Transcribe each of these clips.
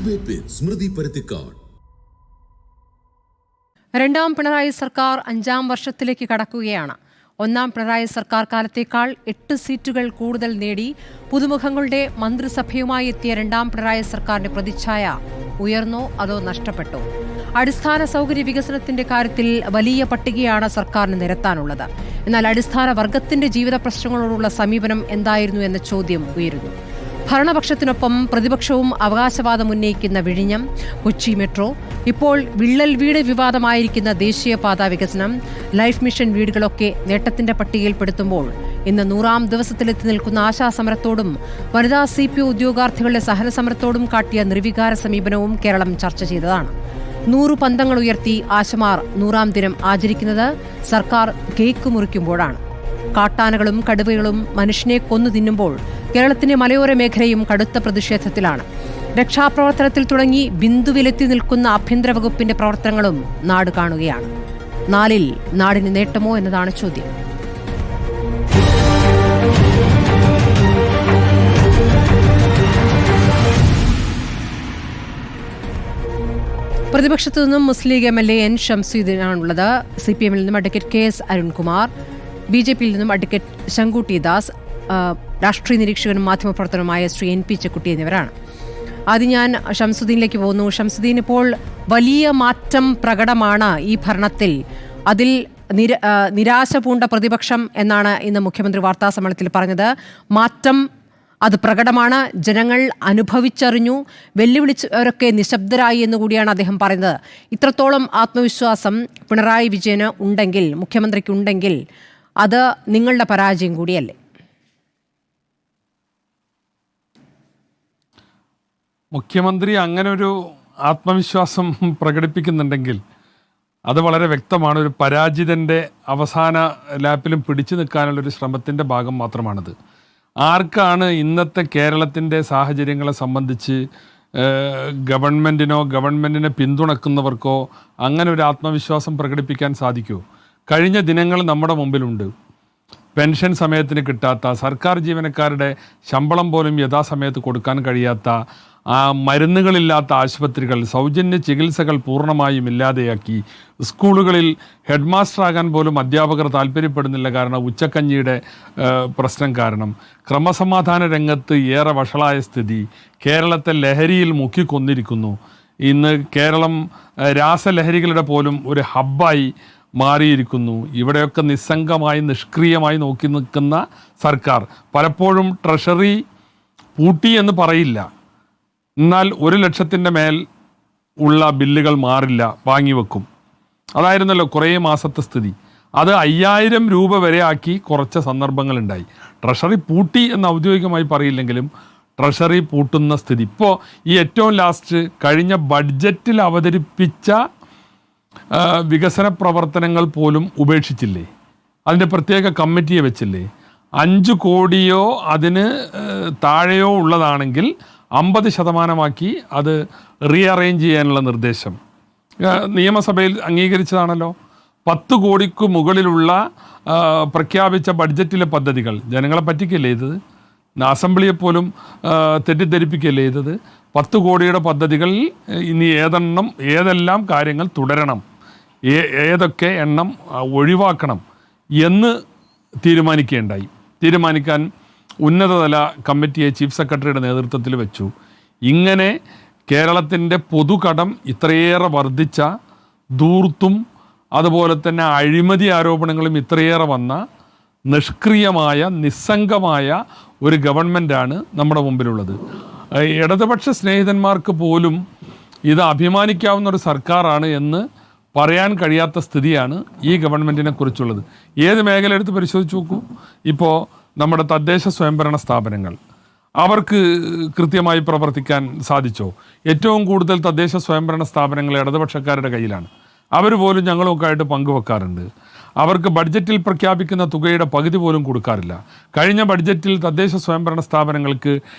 Debate with Smruthi Paruthikad. രണ്ടാം പിണറായി സർക്കാർ 5ാം വർഷത്തിലേക്ക് കടക്കുകയാണ്. ഒന്നാം പിണറായി സർക്കാർ കാലത്തേക്കാൾ 8 സീറ്റുകൾ കൂടുതൽ നേടി പുതുമുഖങ്ങളുടെ മന്ത്രിസഭയുമായി എത്തിയ രണ്ടാം പിണറായി സർക്കാരിന്റെ പ്രതിച്ഛായ ഉയർന്നോ അതോ നഷ്ടപ്പെട്ടോ? അടിസ്ഥാന സൗകര്യ വികസനത്തിന്റെ കാര്യത്തിൽ വലിയ പട്ടികയാണ് സർക്കാരിന് നിരത്താനുള്ളത്. എന്നാൽ അടിസ്ഥാന വർഗത്തിന്റെ ജീവിത പ്രശ്നങ്ങളോടുള്ള സമീപനം എന്തായിരുന്നു എന്ന ചോദ്യം ഉയരുന്നു. ഭരണപക്ഷത്തിനൊപ്പം പ്രതിപക്ഷവും അവകാശവാദം ഉന്നയിക്കുന്ന വിഴിഞ്ഞം, കൊച്ചി മെട്രോ, ഇപ്പോൾ വിള്ളൽ വീട് വിവാദമായിരിക്കുന്ന ദേശീയപാത വികസനം, ലൈഫ് മിഷൻ വീടുകളൊക്കെ നേട്ടത്തിന്റെ പട്ടികയിൽപ്പെടുത്തുമ്പോൾ ഇന്ന് 100ാം ദിവസത്തിലെത്തി നിൽക്കുന്ന ആശാസമരത്തോടും വനിതാ CPO ഉദ്യോഗാർത്ഥികളുടെ സഹനസമരത്തോടും കാട്ടിയ നിർവികാര സമീപനവും കേരളം ചർച്ച ചെയ്തതാണ്. 100 പന്തങ്ങൾ ഉയർത്തി ആശമാർ 100ാം ദിനം ആചരിക്കുന്നത് സർക്കാർ കേക്ക് മുറിക്കുമ്പോഴാണ്. കാട്ടാനകളും കടുവകളും മനുഷ്യനെ കൊന്നു തിന്നുമ്പോൾ കേരളത്തിന്റെ മലയോര മേഖലയും കടുത്ത പ്രതിഷേധത്തിലാണ്. രക്ഷാപ്രവർത്തനത്തിൽ തുടങ്ങി ബിന്ദുവിലെത്തി നിൽക്കുന്ന ആഭ്യന്തര വകുപ്പിന്റെ പ്രവർത്തനങ്ങളും നാട് കാണുകയാണ്. 4ൽ നാടിന് നേട്ടമോ എന്നതാണ് ചോദ്യം. പ്രതിപക്ഷത്തു നിന്നും മുസ്ലിം ലീഗ് MLA N ഷംസുദ്ദീനാണുള്ളത്. CPM-ൽ നിന്നും അഡ്വക്കേറ്റ് KS അരുൺകുമാർ, BJP-യിൽ നിന്നും അഡ്വക്കേറ്റ് ശങ്കുട്ടി ദാസ്, രാഷ്ട്രീയ നിരീക്ഷകനും മാധ്യമപ്രവർത്തനവുമായ ശ്രീ NP ചെക്കുട്ടി എന്നിവരാണ്. ആദ്യം ഞാൻ ഷംസുദ്ദീനിലേക്ക് പോകുന്നു. ഷംസുദ്ദീൻ, ഇപ്പോൾ വലിയ മാറ്റം പ്രകടമാണ് ഈ ഭരണത്തിൽ. അതിൽ നിരാശ പൂണ്ട പ്രതിപക്ഷം എന്നാണ് ഇന്ന് മുഖ്യമന്ത്രി വാർത്താസമ്മേളനത്തിൽ പറഞ്ഞത്. മാറ്റം അത് പ്രകടമാണ്, ജനങ്ങൾ അനുഭവിച്ചറിഞ്ഞു, വെല്ലുവിളിച്ചവരൊക്കെ നിശബ്ദരായി എന്നുകൂടിയാണ് അദ്ദേഹം പറയുന്നത്. ഇത്രത്തോളം ആത്മവിശ്വാസം പിണറായി വിജയന് ഉണ്ടെങ്കിൽ, മുഖ്യമന്ത്രിക്ക് ഉണ്ടെങ്കിൽ, അത് നിങ്ങളുടെ പരാജയം കൂടിയല്ലേ? മുഖ്യമന്ത്രി അങ്ങനെ ഒരു ആത്മവിശ്വാസം പ്രകടിപ്പിക്കുന്നുണ്ടെങ്കിൽ അത് വളരെ വ്യക്തമാണ്. ഒരു പരാജിതൻ്റെ അവസാന ലാപ്പിലും പിടിച്ചു നിൽക്കാനുള്ളൊരു ശ്രമത്തിൻ്റെ ഭാഗം മാത്രമാണിത്. ആർക്കാണ് ഇന്നത്തെ കേരളത്തിൻ്റെ സാഹചര്യങ്ങളെ സംബന്ധിച്ച് ഗവൺമെൻറ്റിനെ പിന്തുണക്കുന്നവർക്കോ അങ്ങനെ ഒരു ആത്മവിശ്വാസം പ്രകടിപ്പിക്കാൻ സാധിക്കുമോ? കഴിഞ്ഞ ദിനങ്ങൾ നമ്മുടെ മുമ്പിലുണ്ട്. പെൻഷൻ സമയത്തിന് കിട്ടാത്ത, സർക്കാർ ജീവനക്കാരുടെ ശമ്പളം പോലും യഥാസമയത്ത് കൊടുക്കാൻ കഴിയാത്ത, മരുന്നുകളില്ലാത്ത ആശുപത്രികൾ, സൗജന്യ ചികിത്സകൾ പൂർണ്ണമായും ഇല്ലാതെയാക്കി, സ്കൂളുകളിൽ ഹെഡ് മാസ്റ്ററാകാൻ പോലും അധ്യാപകർ താല്പര്യപ്പെടുന്നില്ല, കാരണം ഉച്ചക്കഞ്ഞിയുടെ പ്രശ്നം കാരണം. ക്രമസമാധാന രംഗത്ത് ഏറെ വഷളായ സ്ഥിതി. കേരളത്തെ ലഹരിയിൽ മുക്കിക്കൊന്നിരിക്കുന്നു. ഇന്ന് കേരളം രാസലഹരികളുടെ പോലും ഒരു ഹബ്ബായി മാറിയിരിക്കുന്നു. ഇവിടെയൊക്കെ നിസ്സംഗമായി നിഷ്ക്രിയമായി നോക്കി നിൽക്കുന്ന സർക്കാർ. പലപ്പോഴും ട്രഷറി പൂട്ടി എന്ന് പറയില്ല, എന്നാൽ 1 ലക്ഷത്തിൻ്റെ മേൽ ഉള്ള ബില്ലുകൾ മാറില്ല, വാങ്ങിവെക്കും. അതായിരുന്നല്ലോ കുറേ മാസത്തെ സ്ഥിതി. അത് 5000 രൂപ വരെ ആക്കി കുറച്ച സന്ദർഭങ്ങളുണ്ടായി. ട്രഷറി പൂട്ടി എന്ന് ഔദ്യോഗികമായി പറയില്ലെങ്കിലും ട്രഷറി പൂട്ടുന്ന സ്ഥിതി. ഇപ്പോൾ ഈ ഏറ്റവും ലാസ്റ്റ് കഴിഞ്ഞ ബഡ്ജറ്റിൽ അവതരിപ്പിച്ച വികസന പ്രവർത്തനങ്ങൾ പോലും ഉപേക്ഷിച്ചില്ലേ? അതിൻ്റെ പ്രത്യേക കമ്മിറ്റിയെ വെച്ചില്ലേ? 5 കോടിയോ അതിന് താഴെയോ ഉള്ളതാണെങ്കിൽ 50% അത് റീഅറേഞ്ച് ചെയ്യാനുള്ള നിർദ്ദേശം നിയമസഭയിൽ അംഗീകരിച്ചതാണല്ലോ. 10 കോടിക്ക് മുകളിലുള്ള പ്രഖ്യാപിച്ച ബഡ്ജറ്റിലെ പദ്ധതികൾ ജനങ്ങളെ പറ്റിക്കല്ലേ ചെയ്തത്? അസംബ്ലിയെപ്പോലും തെറ്റിദ്ധരിപ്പിക്കല്ലേ ചെയ്തത്? 10 കോടിയുടെ പദ്ധതികളിൽ ഇനി ഏതെല്ലാം കാര്യങ്ങൾ തുടരണം, ഏതൊക്കെ എണ്ണം ഒഴിവാക്കണം എന്ന് തീരുമാനിക്കാൻ ഉന്നതതല കമ്മിറ്റിയെ ചീഫ് സെക്രട്ടറിയുടെ നേതൃത്വത്തിൽ വെച്ചു. ഇങ്ങനെ കേരളത്തിൻ്റെ പൊതുകടം ഇത്രയേറെ വർദ്ധിച്ച, ധൂർത്തും അതുപോലെ തന്നെ അഴിമതി ആരോപണങ്ങളും ഇത്രയേറെ വന്ന നിഷ്ക്രിയമായ നിസ്സംഗമായ ഒരു ഗവൺമെൻറ്റാണ് നമ്മുടെ മുമ്പിലുള്ളത്. ഇടതുപക്ഷ സ്നേഹിതന്മാർക്ക് പോലും ഇത് അഭിമാനിക്കാവുന്ന ഒരു സർക്കാരാണ് എന്ന് പറയാൻ കഴിയാത്ത സ്ഥിതിയാണ് ഈ ഗവൺമെൻറ്റിനെ കുറിച്ചുള്ളത്. ഏത് മേഖല എടുത്ത് പരിശോധിച്ച് നോക്കൂ. ഇപ്പോൾ നമ്മുടെ തദ്ദേശ സ്വയംഭരണ സ്ഥാപനങ്ങൾ, അവർക്ക് കൃത്യമായി പ്രവർത്തിക്കാൻ സാധിച്ചോ? ഏറ്റവും കൂടുതൽ തദ്ദേശ സ്വയംഭരണ സ്ഥാപനങ്ങൾ ഇടതുപക്ഷക്കാരുടെ കയ്യിലാണ്. അവർ പോലും ഞങ്ങളുമൊക്കെ ആയിട്ട് പങ്കുവെക്കാറുണ്ട്. അവർക്ക് ബഡ്ജറ്റിൽ പ്രഖ്യാപിക്കുന്ന തുകയുടെ പകുതി പോലും കൊടുക്കാറില്ല. കഴിഞ്ഞ ബഡ്ജറ്റിൽ തദ്ദേശ സ്വയംഭരണ സ്ഥാപനങ്ങൾക്ക്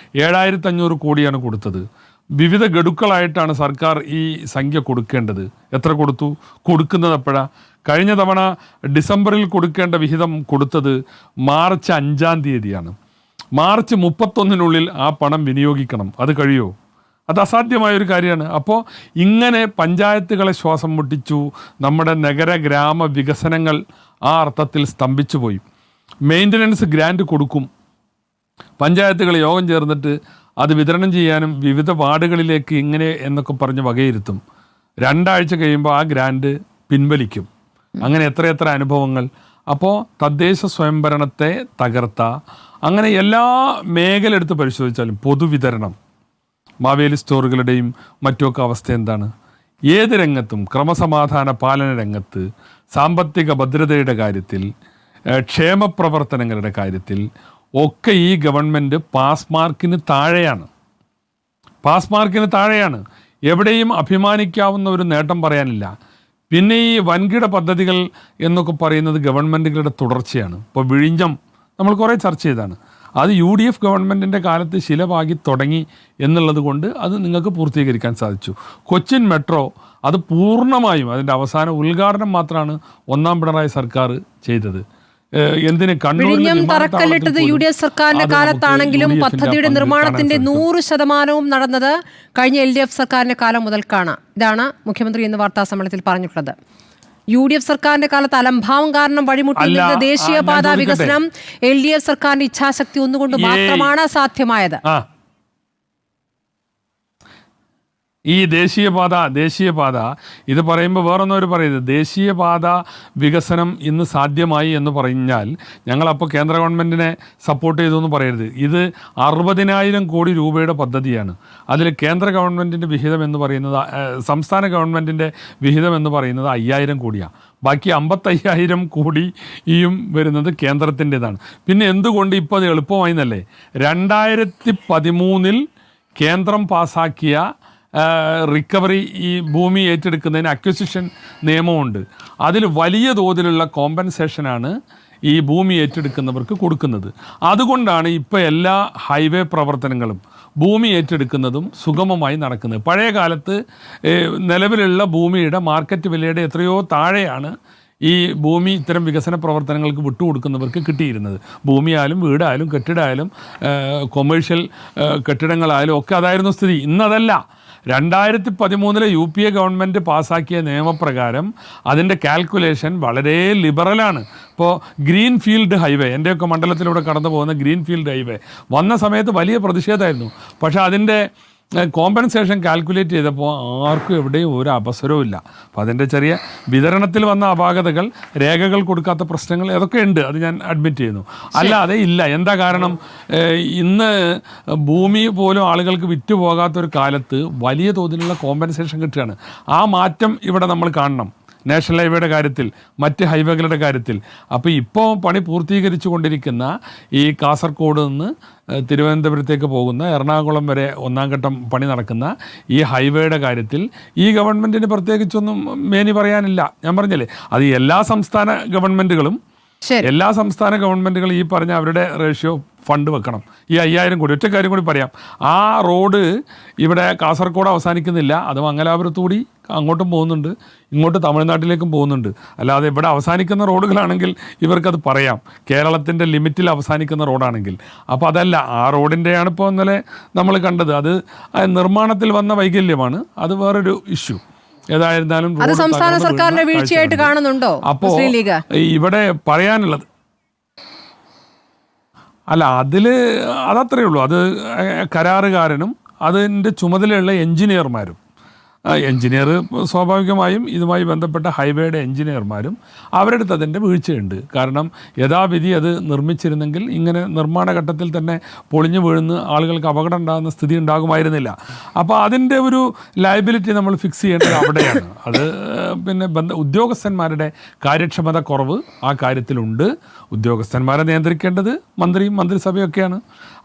7500 കോടിയാണ് കൊടുത്തത്. വിവിധ ഗഡുക്കളായിട്ടാണ് സർക്കാർ ഈ സംഖ്യ കൊടുക്കേണ്ടത്. എത്ര കൊടുത്തു? കൊടുക്കുന്നത് എപ്പോഴാണ്? കഴിഞ്ഞ തവണ ഡിസംബറിൽ കൊടുക്കേണ്ട വിഹിതം കൊടുത്തത് മാർച്ച് 5-ാം തീയതിയാണ്. മാർച്ച് 31-നുള്ളിൽ ആ പണം വിനിയോഗിക്കണം. അത് കഴിയുമോ? അത് അസാധ്യമായ ഒരു കാര്യമാണ്. അപ്പോൾ ഇങ്ങനെ പഞ്ചായത്തുകളെ ശ്വാസം മുട്ടിച്ചു, നമ്മുടെ നഗര ഗ്രാമ വികസനങ്ങൾ ആ അർത്ഥത്തിൽ സ്തംഭിച്ചു പോയി. മെയിൻ്റനൻസ് ഗ്രാൻഡ് കൊടുക്കും, പഞ്ചായത്തുകൾ യോഗം ചേർന്നിട്ട് അത് വിതരണം ചെയ്യാനും വിവിധ വാർഡുകളിലേക്ക് ഇങ്ങനെ എന്നൊക്കെ പറഞ്ഞ് വകയിരുത്തും. 2 ആഴ്ച കഴിയുമ്പോൾ ആ ഗ്രാൻഡ് പിൻവലിക്കും. അങ്ങനെ എത്രയെത്ര അനുഭവങ്ങൾ. അപ്പോൾ തദ്ദേശ സ്വയംഭരണത്തെ തകർത്ത അങ്ങനെ എല്ലാ മേഖല എടുത്ത് പരിശോധിച്ചാലും പൊതുവിതരണം, മാവേലി സ്റ്റോറുകളുടെയും മറ്റുമൊക്കെ അവസ്ഥ എന്താണ്? ഏത് രംഗത്തും, ക്രമസമാധാന പാലന രംഗത്ത്, സാമ്പത്തിക ഭദ്രതയുടെ കാര്യത്തിൽ, ക്ഷേമപ്രവർത്തനങ്ങളുടെ കാര്യത്തിൽ ഒക്കെ ഈ ഗവൺമെൻറ് പാസ് മാർക്കിന് താഴെയാണ്. എവിടെയും അഭിമാനിക്കാവുന്ന ഒരു നേട്ടം പറയാനില്ല. പിന്നെ ഈ വൻകിട പദ്ധതികൾ എന്നൊക്കെ പറയുന്നത് ഗവൺമെൻറ്റുകളുടെ തുടർച്ചയാണ്. ഇപ്പോൾ വിഴിഞ്ഞം നമ്മൾ കുറേ ചർച്ച ചെയ്താണ്. അത് UDF ഗവൺമെൻറ്റിൻ്റെ കാലത്ത് ശിലപാകി തുടങ്ങി എന്നുള്ളത് കൊണ്ട് അത് നിങ്ങൾക്ക് പൂർത്തീകരിക്കാൻ സാധിച്ചു. കൊച്ചിൻ മെട്രോ അത് പൂർണ്ണമായും അതിൻ്റെ അവസാന ഉദ്ഘാടനം മാത്രമാണ് 1ാം പിണറായി സർക്കാർ ചെയ്തത്. എന്തിന് വിഴിഞ്ഞം തറക്കല്ലിട്ടത് UDF സർക്കാരിന്റെ കാലത്താണെങ്കിലും പദ്ധതിയുടെ നിർമ്മാണത്തിന്റെ 100% നടന്നത് കഴിഞ്ഞ LDF സർക്കാരിന്റെ കാലം മുതൽക്കാണ്. ഇതാണ് മുഖ്യമന്ത്രി ഇന്ന് വാർത്താ സമ്മേളനത്തിൽ പറഞ്ഞിട്ടുള്ളത്. UDF സർക്കാരിന്റെ കാലത്ത് അലംഭാവം കാരണം വഴിമുട്ടിയിരുന്ന ദേശീയപാത വികസനം LDF സർക്കാരിന്റെ ഇച്ഛാശക്തി ഒന്നുകൊണ്ട് മാത്രമാണ് സാധ്യമായത്. ഈ ദേശീയപാത ഇത് പറയുമ്പോൾ വേറൊന്നവർ പറയുന്നത് ദേശീയപാത വികസനം ഇന്ന് സാധ്യമായി എന്ന് പറഞ്ഞാൽ ഞങ്ങളപ്പോൾ കേന്ദ്ര ഗവൺമെൻറ്റിനെ സപ്പോർട്ട് ചെയ്തു എന്ന് പറയരുത്. ഇത് 60,000 കോടി രൂപയുടെ പദ്ധതിയാണ്. അതിൽ കേന്ദ്ര ഗവൺമെൻറ്റിൻ്റെ വിഹിതം എന്ന് പറയുന്നത്, സംസ്ഥാന ഗവൺമെൻറ്റിൻ്റെ വിഹിതം എന്ന് പറയുന്നത് 5,000 കോടിയാണ്. ബാക്കി 55,000 കോടിയും വരുന്നത് കേന്ദ്രത്തിൻ്റെതാണ്. പിന്നെ എന്തുകൊണ്ട് ഇപ്പോൾ അത് എളുപ്പമായി എന്നല്ലേ, 2013 കേന്ദ്രം പാസാക്കിയ റിക്കവറി, ഈ ഭൂമി ഏറ്റെടുക്കുന്നതിന് അക്വിസിഷൻ നിയമമുണ്ട്. അതിൽ വലിയ തോതിലുള്ള കോമ്പൻസേഷനാണ് ഈ ഭൂമി ഏറ്റെടുക്കുന്നവർക്ക് കൊടുക്കുന്നത്. അതുകൊണ്ടാണ് ഇപ്പോൾ എല്ലാ ഹൈവേ പ്രവർത്തനങ്ങളും ഭൂമി ഏറ്റെടുക്കുന്നതും സുഗമമായി നടക്കുന്നത്. പഴയ കാലത്ത് നിലവിലുള്ള ഭൂമിയുടെ മാർക്കറ്റ് വിലയുടെ എത്രയോ താഴെയാണ് ഈ ഭൂമി ഇത്തരം വികസന പ്രവർത്തനങ്ങൾക്ക് വിട്ടുകൊടുക്കുന്നവർക്ക് കിട്ടിയിരുന്നത്. ഭൂമിയായാലും വീടായാലും കെട്ടിടമായാലും കൊമേഴ്ഷ്യൽ കെട്ടിടങ്ങളായാലും ഒക്കെ അതായിരുന്നു സ്ഥിതി. ഇന്നതല്ല. 2013 UPA ഗവൺമെൻറ് പാസ്സാക്കിയ നിയമപ്രകാരം അതിൻ്റെ കാൽക്കുലേഷൻ വളരെ ലിബറലാണ്. ഇപ്പോൾ ഗ്രീൻഫീൽഡ് ഹൈവേ, എൻ്റെയൊക്കെ മണ്ഡലത്തിലൂടെ കടന്നു പോകുന്ന ഗ്രീൻഫീൽഡ് ഹൈവേ വന്ന സമയത്ത് വലിയ പ്രതിഷേധമായിരുന്നു. പക്ഷേ അതിൻ്റെ കോമ്പൻസേഷൻ കാൽക്കുലേറ്റ് ചെയ്തപ്പോൾ ആർക്കും എവിടെയും ഒരു അവസരവും ഇല്ല. അപ്പോൾ അതിൻ്റെ ചെറിയ വിതരണത്തിൽ വന്ന അപാകതകൾ, രേഖകൾ കൊടുക്കാത്ത പ്രശ്നങ്ങൾ അതൊക്കെ ഉണ്ട്, അത് ഞാൻ അഡ്മിറ്റ് ചെയ്യുന്നു. അല്ലാതെ ഇല്ല. എന്താ കാരണം? ഇന്ന് ഭൂമി പോലും ആളുകൾക്ക് വിറ്റുപോകാത്തൊരു കാലത്ത് വലിയ തോതിലുള്ള കോമ്പൻസേഷൻ കിട്ടുകയാണ്. ആ മാറ്റം ഇവിടെ നമ്മൾ കാണണം. നാഷണൽ ഹൈവേയുടെ കാര്യത്തിൽ, മറ്റ് ഹൈവേകളുടെ കാര്യത്തിൽ. അപ്പോൾ ഇപ്പോൾ പണി പൂർത്തീകരിച്ചു കൊണ്ടിരിക്കുന്ന ഈ കാസർഗോഡ് നിന്ന് തിരുവനന്തപുരത്തേക്ക് പോകുന്ന എറണാകുളം വരെ 1ാം ഘട്ടം പണി നടക്കുന്ന ഈ ഹൈവേയുടെ കാര്യത്തിൽ ഈ ഗവൺമെൻറ്റിന് പ്രത്യേകിച്ചൊന്നും മേനി പറയാനില്ല. ഞാൻ പറഞ്ഞില്ലേ, അത് എല്ലാ സംസ്ഥാന ഗവൺമെൻറ്റുകളും ഈ പറഞ്ഞ അവരുടെ റേഷ്യോ ഫണ്ട് വെക്കണം. ഈ 5,000 കോടി. ഒറ്റ കാര്യം കൂടി പറയാം, ആ റോഡ് ഇവിടെ കാസർഗോഡ് അവസാനിക്കുന്നില്ല, അത് മംഗലാപുരത്തുകൂടി അങ്ങോട്ടും പോകുന്നുണ്ട്, ഇങ്ങോട്ട് തമിഴ്നാട്ടിലേക്കും പോകുന്നുണ്ട്. അല്ലാതെ ഇവിടെ അവസാനിക്കുന്ന റോഡുകളാണെങ്കിൽ ഇവർക്കത് പറയാം, കേരളത്തിൻ്റെ ലിമിറ്റിൽ അവസാനിക്കുന്ന റോഡാണെങ്കിൽ. അപ്പോൾ അതല്ല, ആ റോഡിൻ്റെയാണ് ഇപ്പോൾ ഇന്നലെ നമ്മൾ കണ്ടത്. അത് നിർമ്മാണത്തിൽ വന്ന വൈകല്യമാണ്, അത് വേറൊരു ഇഷ്യൂ. ഏതായിരുന്നാലും സംസ്ഥാന സർക്കാരിന്റെ വീഴ്ചയായിട്ട് കാണുന്നുണ്ടോ? അപ്പോൾ ഇവിടെ പറയാനുള്ളത് അല്ല, അതത്രയേ ഉള്ളൂ. അത് കരാറുകാരനും അതിൻ്റെ ചുമതലയുള്ള എൻജിനീയർമാരും, എൻജിനീയർ സ്വാഭാവികമായും ഇതുമായി ബന്ധപ്പെട്ട ഹൈവേയുടെ എൻജിനീയർമാരും അവരുടെ അടുത്ത് അതിൻ്റെ വീഴ്ചയുണ്ട്. കാരണം യഥാവിധി അത് നിർമ്മിച്ചിരുന്നെങ്കിൽ ഇങ്ങനെ നിർമ്മാണ ഘട്ടത്തിൽ തന്നെ പൊളിഞ്ഞു വീഴുന്ന ആളുകൾക്ക് അപകടം ഉണ്ടാകുന്ന സ്ഥിതി ഉണ്ടാകുമായിരുന്നില്ല. അപ്പോൾ അതിൻ്റെ ഒരു ലയബിലിറ്റി നമ്മൾ ഫിക്സ് ചെയ്യേണ്ടത് അവിടെയാണ്. അത് പിന്നെ ഉദ്യോഗസ്ഥന്മാരുടെ കാര്യക്ഷമത കുറവ് ആ കാര്യത്തിലുണ്ട്. ഉദ്യോഗസ്ഥന്മാരെ നിയന്ത്രിക്കേണ്ടത് മന്ത്രിയും മന്ത്രിസഭയൊക്കെയാണ്.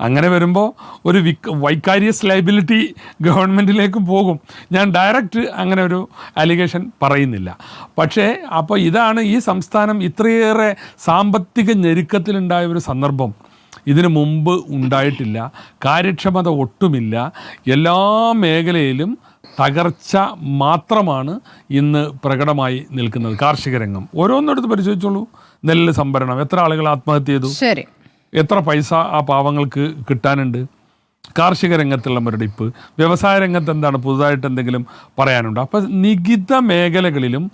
അങ്ങനെ വരുമ്പോൾ ഒരു വൈക്കാരിയസ് ലയബിലിറ്റി ഗവൺമെൻറ്റിലേക്കും പോകും. ഞാൻ ഡയറക്റ്റ് അങ്ങനെ ഒരു അലിഗേഷൻ പറയുന്നില്ല. പക്ഷേ അപ്പോൾ ഇതാണ് ഈ സംസ്ഥാനം ഇത്രയേറെ സാമ്പത്തിക ഞെരുക്കത്തിലുണ്ടായ ഒരു സന്ദർഭം ഇതിനു മുമ്പ് ഉണ്ടായിട്ടില്ല. കാര്യക്ഷമത ഒട്ടുമില്ല. എല്ലാ മേഖലയിലും തകർച്ച മാത്രമാണ് ഇന്ന് പ്രകടമായി നിൽക്കുന്നത്. കാർഷിക രംഗം ഓരോന്നെടുത്ത് പരിശോധിച്ചോളൂ. നെല്ല് സംഭരണം, എത്ര ആളുകൾ ആത്മഹത്യ ചെയ്തു, എത്ര പൈസ ആ പാവങ്ങൾക്ക് കിട്ടാനുണ്ട്. കാർഷിക രംഗത്തുള്ള മുരടിപ്പ്, വ്യവസായ രംഗത്ത് എന്താണ് പുതുതായിട്ട് എന്തെങ്കിലും പറയാനുണ്ടോ? അപ്പം നികിത മേഖലകളിലും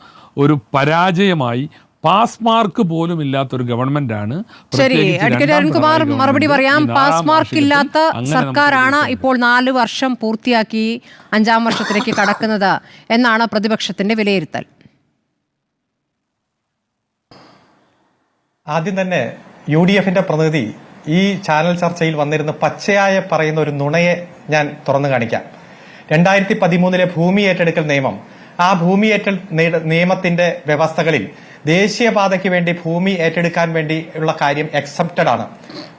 ഒരു പരാജയമായി പാസ് മാർക്ക് പോലും ഇല്ലാത്തൊരു ഗവൺമെന്റാണ്. ശരി, അഡ്വക്കേറ്റ് അരുൺകുമാർ മറുപടി പറയാം. പാസ് മാർക്ക് ഇല്ലാത്ത സർക്കാരാണ് ഇപ്പോൾ 4 വർഷം പൂർത്തിയാക്കി 5-ാം വർഷത്തിലേക്ക് കടക്കുന്നത് എന്നാണ് പ്രതിപക്ഷത്തിന്റെ വിലയിരുത്തൽ. ആദ്യം തന്നെ UDFന്റെ പ്രതിനിധി ഈ ചാനൽ ചർച്ചയിൽ വന്നിരുന്ന് പച്ചയായ പറയുന്ന ഒരു നുണയെ ഞാൻ തുറന്നു കാണിക്കാം. 2013 ഭൂമി ഏറ്റെടുക്കൽ നിയമം, ആ ഭൂമി നിയമത്തിന്റെ വ്യവസ്ഥകളിൽ ദേശീയപാതയ്ക്ക് വേണ്ടി ഭൂമി ഏറ്റെടുക്കാൻ വേണ്ടി ഉള്ള കാര്യം എക്സെപ്റ്റഡ് ആണ്.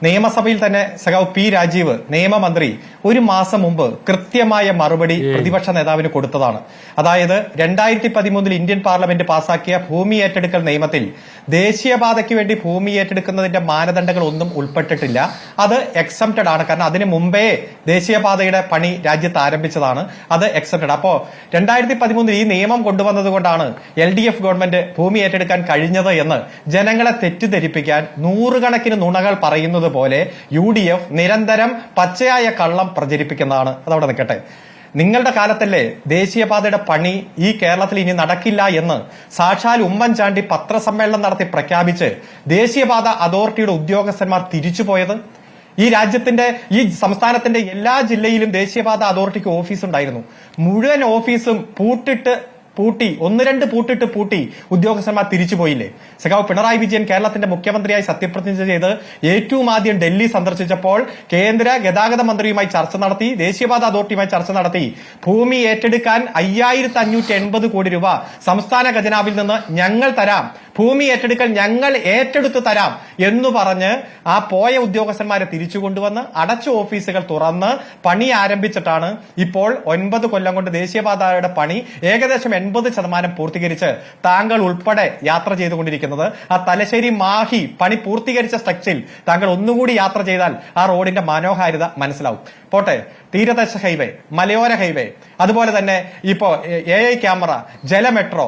നിയമസഭയിൽ തന്നെ സഖാവ് പി രാജീവ് നിയമമന്ത്രി ഒരു മാസം മുമ്പ് കൃത്യമായ മറുപടി പ്രതിപക്ഷ നേതാവിന് കൊടുത്തതാണ്. അതായത് 2013 ഇന്ത്യൻ പാർലമെന്റ് പാസാക്കിയ ഭൂമി ഏറ്റെടുക്കൽ നിയമത്തിൽ ദേശീയപാതയ്ക്ക് വേണ്ടി ഭൂമി ഏറ്റെടുക്കുന്നതിന്റെ മാനദണ്ഡങ്ങൾ ഒന്നും ഉൾപ്പെട്ടിട്ടില്ല. അത് എക്സെപ്റ്റഡ് ആണ്. കാരണം അതിനു മുമ്പേ ദേശീയപാതയുടെ പണി രാജ്യത്ത് ആരംഭിച്ചതാണ്. അത് എക്സെപ്റ്റഡ്. അപ്പോ 2013 ഈ നിയമം കൊണ്ടുവന്നത് കൊണ്ടാണ് LDF ഗവൺമെന്റ് ഭൂമി ഏറ്റെടുക്കാൻ കഴിഞ്ഞത് എന്ന് ജനങ്ങളെ തെറ്റിദ്ധരിപ്പിക്കാൻ നൂറുകണക്കിന് നുണകൾ പറയുന്നത് പോലെ UDF നിരന്തരം പച്ചയായ കള്ളം പ്രചരിപ്പിക്കുന്നതാണ്. അതവിടെ നിൽക്കട്ടെ. നിങ്ങളുടെ കാലത്തല്ലേ ദേശീയപാതയുടെ പണി ഈ കേരളത്തിൽ ഇനി നടക്കില്ല എന്ന് സാക്ഷാൽ ഉമ്മൻചാണ്ടി പത്രസമ്മേളനം നടത്തി പ്രഖ്യാപിച്ച് ദേശീയപാത അതോറിറ്റിയുടെ ഉദ്യോഗസ്ഥന്മാർ തിരിച്ചുപോയത്? ഈ രാജ്യത്തിന്റെ ഈ സംസ്ഥാനത്തിന്റെ എല്ലാ ജില്ലയിലും ദേശീയപാത അതോറിറ്റിക്ക് ഓഫീസ് ഉണ്ടായിരുന്നു. മുഴുവൻ ഓഫീസും പൂട്ടി 1-2 പൂട്ടി ഉദ്യോഗസ്ഥന്മാർ തിരിച്ചുപോയില്ലേ? സഖാവ് പിണറായി വിജയൻ കേരളത്തിന്റെ മുഖ്യമന്ത്രിയായി സത്യപ്രതിജ്ഞ ചെയ്ത് ഏറ്റവും ആദ്യം ഡൽഹി സന്ദർശിച്ചപ്പോൾ കേന്ദ്ര ഗതാഗത മന്ത്രിയുമായി ചർച്ച നടത്തി, ദേശീയപാത അതോറിറ്റിയുമായി ചർച്ച നടത്തി. ഭൂമി ഏറ്റെടുക്കാൻ 5580 കോടി രൂപ സംസ്ഥാന ഖജനാവിൽ നിന്ന് ഞങ്ങൾ തരാം, ഭൂമി ഏറ്റെടുക്കൽ ഞങ്ങൾ ഏറ്റെടുത്ത് തരാം എന്ന് പറഞ്ഞ് ആ പോയ ഉദ്യോഗസ്ഥന്മാരെ തിരിച്ചു കൊണ്ടുവന്ന് അടച്ച ഓഫീസുകൾ തുറന്ന് പണി ആരംഭിച്ചിട്ടാണ് ഇപ്പോൾ 9 കൊല്ലം കൊണ്ട് ദേശീയപാതയുടെ പണി ഏകദേശം 80% പൂർത്തീകരിച്ച് താങ്കൾ ഉൾപ്പെടെ യാത്ര ചെയ്തുകൊണ്ടിരിക്കുന്നത്. ആ തലശ്ശേരി മാഹി പണി പൂർത്തീകരിച്ച സ്ട്രെച്ചിൽ താങ്കൾ ഒന്നുകൂടി യാത്ര ചെയ്താൽ ആ റോഡിന്റെ മനോഹാരിത മനസ്സിലാവും. പോട്ടെ, തീരദേശ ഹൈവേ, മലയോര ഹൈവേ, അതുപോലെ തന്നെ ഇപ്പോ AI ക്യാമറ, ജല മെട്രോ,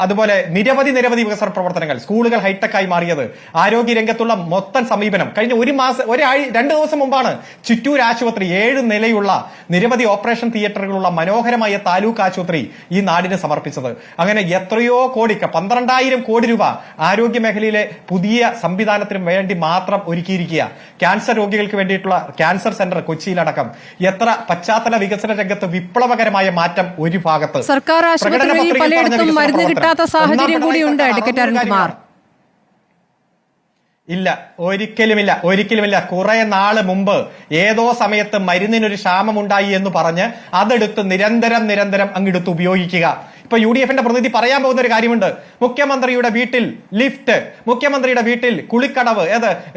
അതുപോലെ നിരവധി വികസന പ്രവർത്തനങ്ങൾ, സ്കൂളുകൾ ഹൈടെക് ആയി മാറിയത്, ആരോഗ്യ രംഗത്തുള്ള മൊത്തം സമീപനം. കഴിഞ്ഞ 2 ദിവസം മുമ്പാണ് ചിറ്റൂർ ആശുപത്രി 7 നിലയുള്ള നിരവധി ഓപ്പറേഷൻ തിയേറ്ററുകളുള്ള മനോഹരമായ താലൂക്ക് ആശുപത്രി ഈ നാടിന് സമർപ്പിച്ചത്. അങ്ങനെ എത്രയോ കോടി, 12,000 കോടി രൂപ ആരോഗ്യ മേഖലയിലെ പുതിയ സംവിധാനത്തിന് വേണ്ടി മാത്രം ഒരുക്കിയിരിക്കുക. ക്യാൻസർ രോഗികൾക്ക് വേണ്ടിയിട്ടുള്ള ക്യാൻസർ സെന്റർ കൊച്ചിയിലടക്കം എത്ര പശ്ചാത്തല വികസന രംഗത്ത് വിപ്ലവകരമായ മാറ്റം ഒരു ഭാഗത്ത്. സർക്കാർ ആശുപത്രികളിൽ പലയിടത്തും മരുന്ന് കിട്ടാത്ത സാഹചര്യം കൂടിയുണ്ട് അഡ്വക്കേറ്റ് അരുൺകുമാർ. ഇല്ല, ഒരിക്കലുമില്ല. കുറെ നാള് മുമ്പ് ഏതോ സമയത്ത് മരുന്നിനൊരു ക്ഷാമമുണ്ടായി എന്ന് പറഞ്ഞ് അതെടുത്ത് നിരന്തരം അങ്ങെടുത്ത് ഉപയോഗിക്കുക. ഇപ്പൊ UDFന്റെ പ്രതിനിധി പറയാൻ പോകുന്ന ഒരു കാര്യമുണ്ട്. മുഖ്യമന്ത്രിയുടെ വീട്ടിൽ ലിഫ്റ്റ്, മുഖ്യമന്ത്രിയുടെ വീട്ടിൽ കുളിക്കടവ്,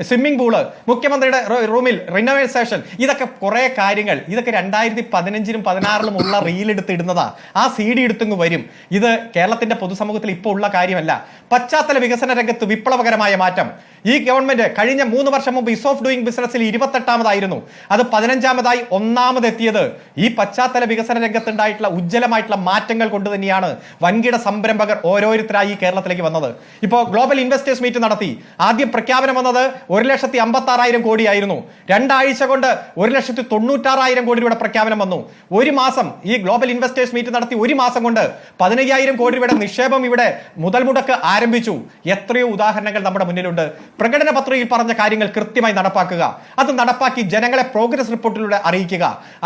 സ്വിമ്മിംഗ് പൂള്, മുഖ്യമന്ത്രിയുടെ റൂമിൽ റിനോവേഷൻ, ഇതൊക്കെ കുറെ കാര്യങ്ങൾ. ഇതൊക്കെ 2015-ലും 2016-ലും ഉള്ള റീലെടുത്ത് ഇടുന്നതാ. ആ CD എടുത്തങ്ങ് വരും. ഇത് കേരളത്തിന്റെ പൊതുസമൂഹത്തിൽ ഇപ്പോൾ ഉള്ള കാര്യമല്ല. പശ്ചാത്തല വികസന രംഗത്ത് വിപ്ലവകരമായ മാറ്റം. ഈ ഗവൺമെന്റ് കഴിഞ്ഞ 3 വർഷം മുമ്പ് ഇസ് ഓഫ് ഡൂയിങ് ബിസിനസ്സിൽ 28ാമതായിരുന്നു. അത് 15ാമതായി 1ാമതെത്തിയത് ഈ പശ്ചാത്തല വികസന രംഗത്തുണ്ടായിട്ടുള്ള ഉജ്ജ്വലമായിട്ടുള്ള മാറ്റങ്ങൾ കൊണ്ട് തന്നെയാണ് വൻകിട സംരംഭകർ ഓരോരുത്തരായി കേരളത്തിലേക്ക് വന്നത്. ഇപ്പോ ഗ്ലോബൽ ഇൻവെസ്റ്റേഴ്സ് മീറ്റ് നടത്തി. ആദ്യം പ്രഖ്യാപനം വന്നത് 1,56,000 കോടിയായിരുന്നു. 2 ആഴ്ച കൊണ്ട് 1,96,000 കോടി രൂപയുടെ പ്രഖ്യാപനം വന്നു. ഒരു മാസം ഈ ഗ്ലോബൽ ഇൻവെസ്റ്റേഴ്സ് മീറ്റ് നടത്തി 1 മാസം കൊണ്ട് 15,000 കോടി രൂപയുടെ നിക്ഷേപം ഇവിടെ മുതൽ മുടക്ക് ആരംഭിച്ചു. എത്രയോ ഉദാഹരണങ്ങൾ നമ്മുടെ മുന്നിലുണ്ട്. പ്രകടന പത്രികയിൽ പറഞ്ഞ കാര്യങ്ങൾ കൃത്യമായി നടപ്പാക്കുക. അത് നടപ്പാക്കി ജനങ്ങളെ പ്രോഗ്രസ് റിപ്പോർട്ടിലൂടെ അറിയിക്കുക.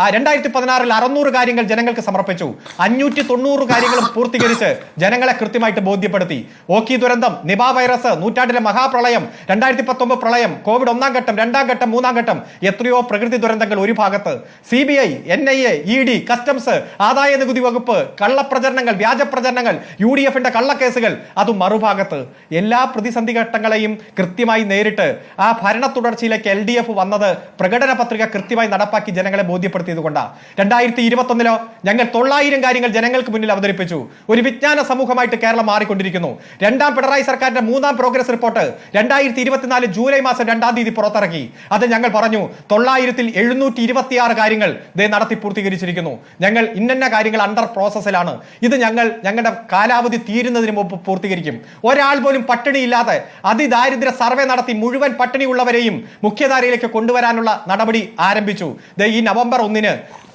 2016-ൽ 600 കാര്യങ്ങൾ ജനങ്ങൾക്ക് സമർപ്പിച്ചു. 590 കാര്യങ്ങളും പൂർത്തീകരിച്ച് ജനങ്ങളെ കൃത്യമായിട്ട് ബോധ്യപ്പെടുത്തി. ഓഖി ദുരന്തം, നിപ വൈറസ്, നൂറ്റാണ്ടിലെ മഹാപ്രളയം, 2019 പ്രളയം, കോവിഡ് 1ാം ഘട്ടം, 2ാം ഘട്ടം, 3ാം ഘട്ടം, എത്രയോ പ്രകൃതി ദുരന്തങ്ങൾ ഒരു ഭാഗത്ത്, CBI, NIA, ED, കസ്റ്റംസ്, ആദായ നികുതി വകുപ്പ്, കള്ളപ്രചരണങ്ങൾ, വ്യാജ പ്രചരണങ്ങൾ, UDFന്റെ കള്ളക്കേസുകൾ, അത് മറുഭാഗത്ത്. എല്ലാ പ്രതിസന്ധി ഘട്ടങ്ങളെയും കൃത്യമായി നേരിട്ട് ആ ഭരണ തുടർച്ചയിലേക്ക് LDF വന്നത് പ്രകടന പത്രിക കൃത്യമായി നടപ്പാക്കി ജനങ്ങളെ ബോധ്യപ്പെടുത്തിയത് കൊണ്ടാണ്. 2021-ലോ ഞങ്ങൾ 900 കാര്യങ്ങൾ ജനങ്ങൾക്ക് മുന്നിൽ അവതരിപ്പിച്ചു. ഒരു വിജ്ഞാന സമൂഹമായിട്ട് കേരളം മാറിക്കൊണ്ടിരിക്കും. പൂർത്തീകരിച്ചുകൊണ്ടിരിക്കുന്നു. രണ്ടാം പിണറായി സർക്കാരിന്റെ മൂന്നാം പ്രോഗ്രസ് റിപ്പോർട്ട് 2024 ജൂലൈ മാസം 2-ാം തീയതി പുറത്തിറക്കി. അത് ഞങ്ങൾ പറഞ്ഞു 726 കാര്യങ്ങൾ നടത്തി പൂർത്തീകരിച്ചിരിക്കുന്നു. ഞങ്ങൾ ഇന്ന കാര്യങ്ങൾ അണ്ടർ പ്രോസസ്സിലാണ്. ഇത് ഞങ്ങളുടെ കാലാവധി തീരുന്നതിന് മുമ്പ് പൂർത്തീകരിക്കും. ഒരാൾ പോലും പട്ടിണിയില്ലാതെ അതിദാരിദ്ര്യ സർവേ നടത്തി മുഴുവൻ പട്ടിണിയുള്ളവരെയും മുഖ്യധാരയിലേക്ക് കൊണ്ടുവരാനുള്ള നടപടി ആരംഭിച്ചു. ഈ നവംബർ 1-ന്